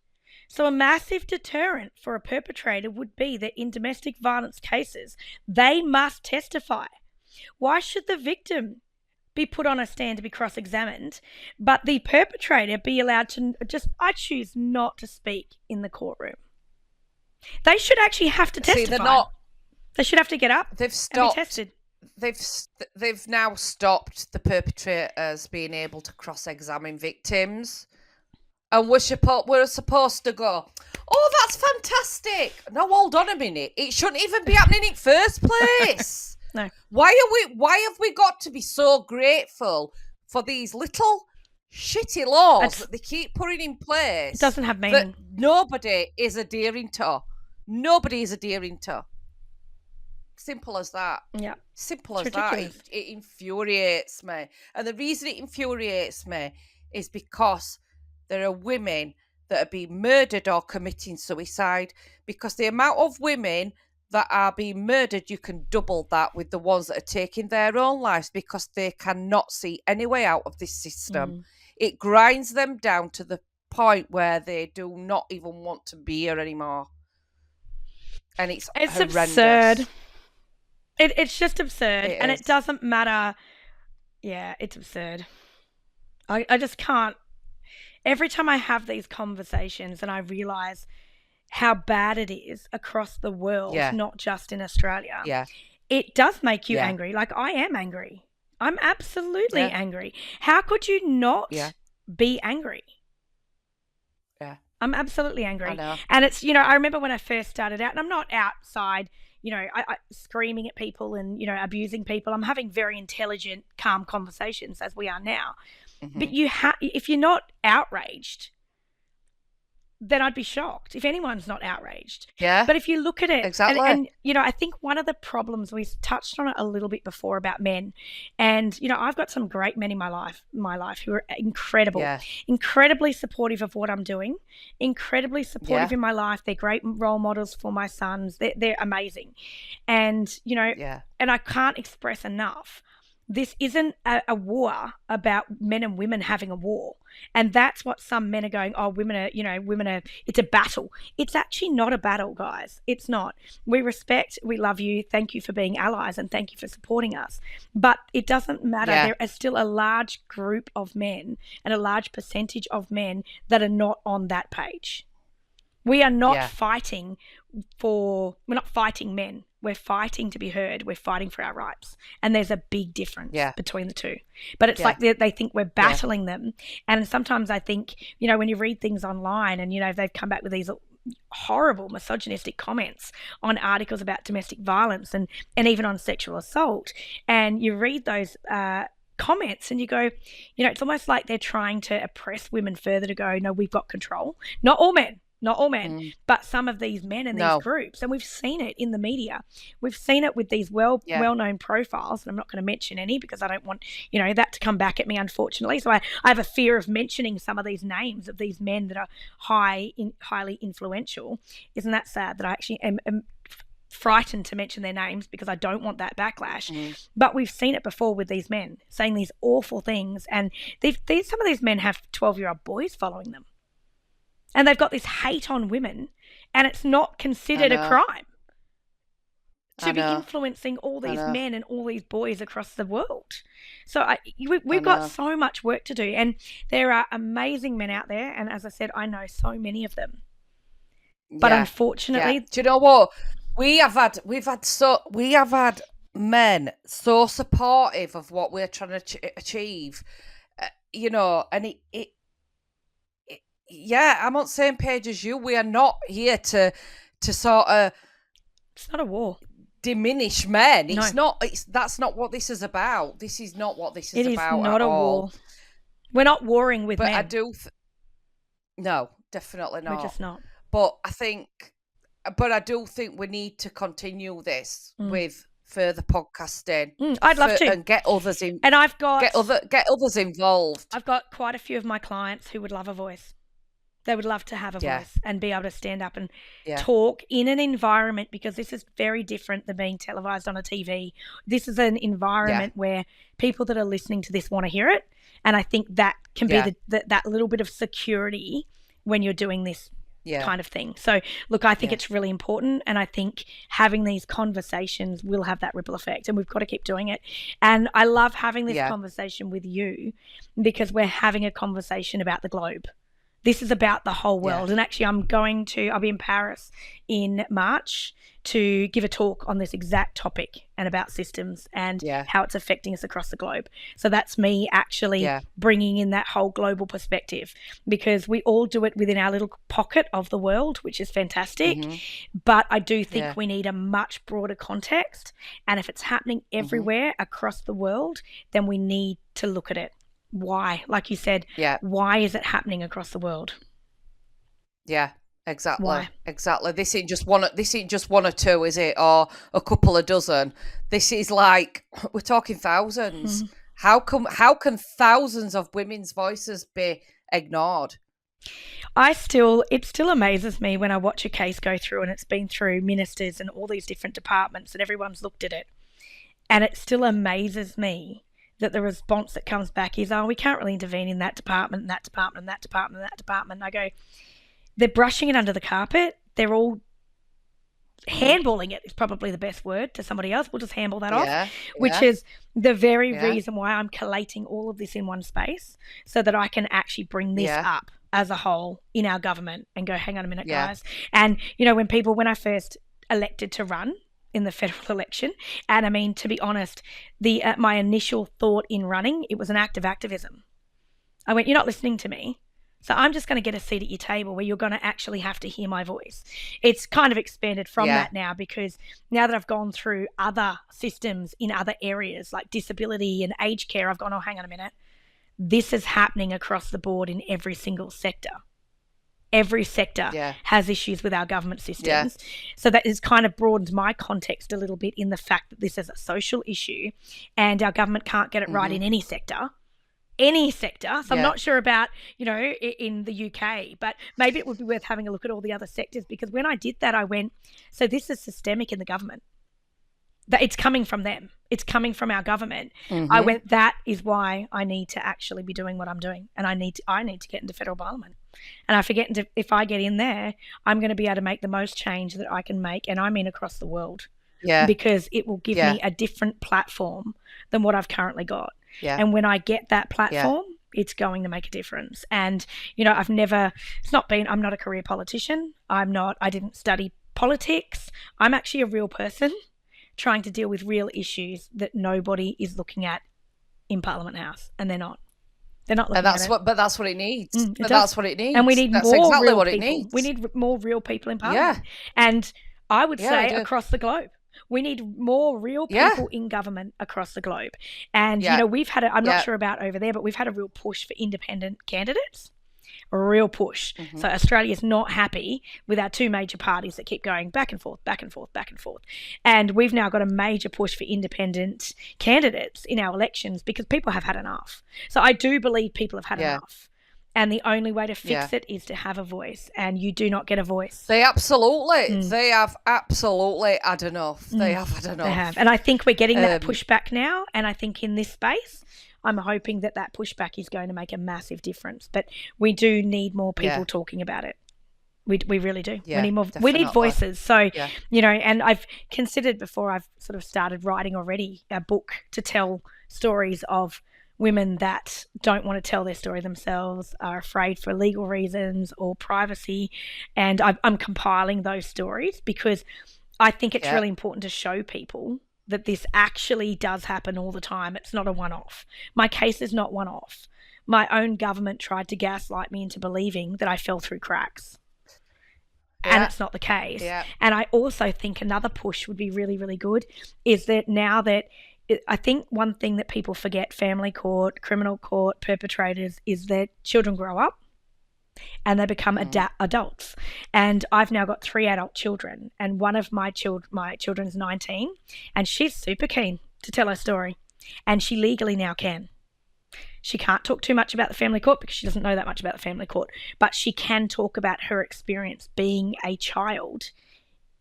So a massive deterrent for a perpetrator would be that in domestic violence cases, they must testify. Why should the victim be put on a stand to be cross-examined, but the perpetrator be allowed to I choose not to speak in the courtroom? They should actually have to testify. They're not. They should have to get up and be tested. They've now stopped the perpetrators being able to cross-examine victims. And we're supposed to go, oh, that's fantastic. No, hold on a minute. It shouldn't even be happening in first place. No. Why have we got to be so grateful for these little shitty laws that they keep putting in place? It doesn't have meaning. That nobody is adhering to. Nobody is adhering to. Simple as that. Yeah. Simple as that. It infuriates me. And the reason it infuriates me is because there are women that are being murdered or committing suicide, because the amount of women that are being murdered, you can double that with the ones that are taking their own lives, because they cannot see any way out of this system. It grinds them down to the point where they do not even want to be here anymore. And it's horrendous. Absurd. It's just absurd. It doesn't matter. Yeah, it's absurd. I just can't. Every time I have these conversations and I realise how bad it is across the world, not just in Australia, it does make you angry. Like, I am angry. I'm absolutely angry. How could you not be angry? Yeah. I'm absolutely angry. I know. And it's, I remember when I first started out, and I'm not outside, I screaming at people and, abusing people. I'm having very intelligent, calm conversations, as we are now. But if you're not outraged, then I'd be shocked if anyone's not outraged. Yeah. But if you look at it, Exactly. and I think one of the problems, we touched on it a little bit before about men, and I've got some great men in my life who are incredible, incredibly supportive of what I'm doing, incredibly supportive in my life. They're great role models for my sons. They're amazing, and and I can't express enough. This isn't a war about men and women having a war. And that's what some men are going, oh, women are, it's a battle. It's actually not a battle, guys. It's not. We respect, we love you. Thank you for being allies and thank you for supporting us. But it doesn't matter. There is still a large group of men and a large percentage of men that are not on that page. We are not fighting we're not fighting men. We're fighting to be heard. We're fighting for our rights. And there's a big difference between the two. But it's like they think we're battling them. And sometimes I think, when you read things online and, they've come back with these horrible misogynistic comments on articles about domestic violence and even on sexual assault, and you read those comments and you go, it's almost like they're trying to oppress women further, to go, no, we've got control. Not all men, but some of these men and these groups. And we've seen it in the media. We've seen it with these well-known profiles. And I'm not going to mention any because I don't want, that to come back at me, unfortunately. So I have a fear of mentioning some of these names of these men that are highly influential. Isn't that sad that I actually am frightened to mention their names because I don't want that backlash. But we've seen it before with these men saying these awful things. And some of these men have 12-year-old boys following them. And they've got this hate on women, and it's not considered a crime to be influencing all these men and all these boys across the world. So we've got so much work to do, and there are amazing men out there. And as I said, I know so many of them. But unfortunately, do you know what? We have had men so supportive of what we're trying to achieve, and it I'm on the same page as you. We are not here to sort of. It's not a war. Diminish men. It's not. That's not what this is about. This is not what this is about. It is not a war. We're not warring with men. But I do. No, definitely not. We're just not. But I do think we need to continue this with further podcasting. I'd love to, and get others in. And I've got get others involved. I've got quite a few of my clients who would love a voice. They would love to have a voice and be able to stand up and talk in an environment, because this is very different than being televised on a TV. This is an environment where people that are listening to this want to hear it. And I think that can be that little bit of security when you're doing this kind of thing. So, look, I think it's really important. And I think having these conversations will have that ripple effect. And we've got to keep doing it. And I love having this conversation with you, because we're having a conversation about the globe. This is about the whole world. And actually, I'll be in Paris in March to give a talk on this exact topic and about systems and how it's affecting us across the globe. So that's me actually bringing in that whole global perspective, because we all do it within our little pocket of the world, which is fantastic. But I do think we need a much broader context. And if it's happening everywhere across the world, then we need to look at it. Why? Like you said, why is it happening across the world? Yeah, exactly. Why? Exactly. This ain't just one or two, is it? Or a couple of dozen. This is like, we're talking thousands. How can thousands of women's voices be ignored? It still amazes me when I watch a case go through and it's been through ministers and all these different departments and everyone's looked at it. And it still amazes me that the response that comes back is, oh, we can't really intervene in that department, and that department, and that department, and that department. And I go, they're brushing it under the carpet. They're all handballing it is probably the best word to somebody else. We'll just handball that off, which is the very reason why I'm collating all of this in one space, so that I can actually bring this up as a whole in our government and go, hang on a minute, guys. And, when I first elected to run in the federal election, and I mean, to be honest, my initial thought in running, it was an act of activism. I went, you're not listening to me, so I'm just going to get a seat at your table where you're going to actually have to hear my voice. It's kind of expanded from that now, because now that I've gone through other systems in other areas like disability and aged care, I've gone, oh, hang on a minute, this is happening across the board in every single sector. Every sector has issues with our government systems. So that has kind of broadened my context a little bit in the fact that this is a social issue and our government can't get it right in any sector. So I'm not sure about, in the UK, but maybe it would be worth having a look at all the other sectors, because when I did that, I went, so this is systemic in the government. That it's coming from them. It's coming from our government. I went, that is why I need to actually be doing what I'm doing. And I need to get into federal parliament. And if I get in there, I'm going to be able to make the most change that I can make. And I mean across the world. Because it will give me a different platform than what I've currently got. And when I get that platform, it's going to make a difference. And, I'm not a career politician. I didn't study politics. I'm actually a real person trying to deal with real issues that nobody is looking at in Parliament House, and they're not. They're not looking at it. But that's what it needs. That's what it needs. And we need that's more exactly real what people. It needs. We need more real people in Parliament. And I would say across the globe. We need more real people in government across the globe. And, we've had I'm not sure about over there, but we've had a real push for independent candidates. A real push. So Australia's not happy with our two major parties that keep going back and forth, back and forth, back and forth. And we've now got a major push for independent candidates in our elections because people have had enough. So I do believe people have had enough. And the only way to fix it is to have a voice. And you do not get a voice. They have absolutely had enough. They have had enough. They have. And I think we're getting that pushback now. And I think in this space, I'm hoping that pushback is going to make a massive difference. But we do need more people talking about it. We really do. Yeah, we need more. We need voices. So, and I've considered before I've sort of started writing already a book to tell stories of women that don't want to tell their story themselves, are afraid for legal reasons or privacy. And I'm compiling those stories because I think it's really important to show people that this actually does happen all the time. It's not a one-off. My case is not one-off. My own government tried to gaslight me into believing that I fell through cracks. And it's not the case. And I also think another push would be really, really good is that now that I think one thing that people forget, family court, criminal court, perpetrators, is that children grow up and they become adults. And I've now got 3 adult children, and one of my children's 19, and she's super keen to tell her story, and she legally now can. She can't talk too much about the family court because she doesn't know that much about the family court, but she can talk about her experience being a child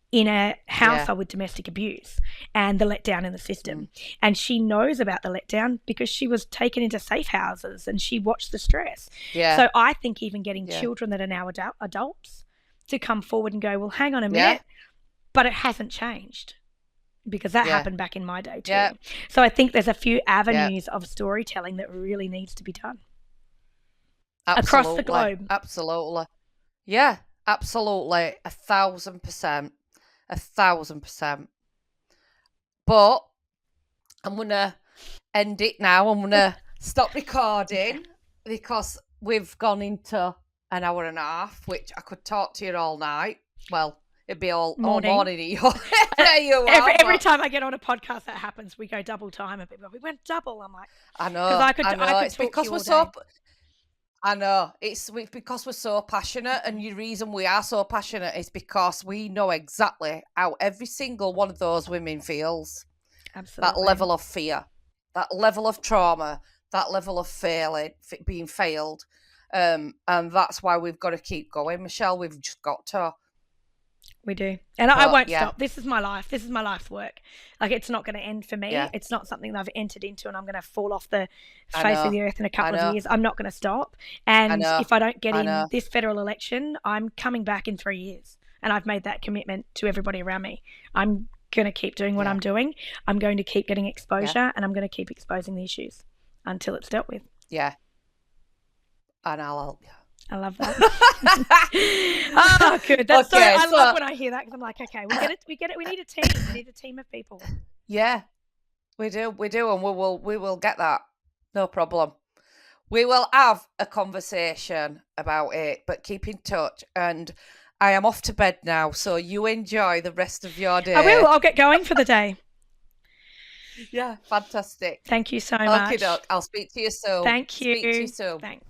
in a household with domestic abuse and the letdown in the system. And she knows about the letdown because she was taken into safe houses and she watched the stress. So I think even getting children that are now adults to come forward and go, well, hang on a minute, but it hasn't changed, because that happened back in my day too. So I think there's a few avenues of storytelling that really needs to be done across the globe. Absolutely. Yeah, absolutely. 1,000%. 1,000%. But I'm going to end it now. I'm going to stop recording because we've gone into an hour and a half, which I could talk to you all night. Well, it'd be all morning. Every time I get on a podcast that happens, we go double time and people go, we went double. I'm like, I know. I could it's talk because to you we're all so... day. I know. It's because we're so passionate, and the reason we are so passionate is because we know exactly how every single one of those women feels. Absolutely. That level of fear, that level of trauma, that level of being failed. And that's why we've got to keep going. Michelle, we've just got to. We do. And I won't stop. This is my life. This is my life's work. Like, it's not going to end for me. It's not something that I've entered into and I'm going to fall off the face of the earth in a couple of years. I'm not going to stop. And if I don't get in this federal election, I'm coming back in 3 years. And I've made that commitment to everybody around me. I'm going to keep doing what I'm doing. I'm going to keep getting exposure and I'm going to keep exposing the issues until it's dealt with. Yeah. And I'll help you. I love that. Oh, good. That's okay, I love when I hear that, because I'm like, okay, we get it. We need a team. We need a team of people. Yeah, we do, and we will get that. No problem. We will have a conversation about it, but keep in touch. And I am off to bed now, so you enjoy the rest of your day. I will. I'll get going for the day. Yeah, fantastic. Thank you so much. Okay, I'll speak to you soon. Thank you. Speak to you soon. Thanks.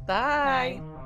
Bye. Bye.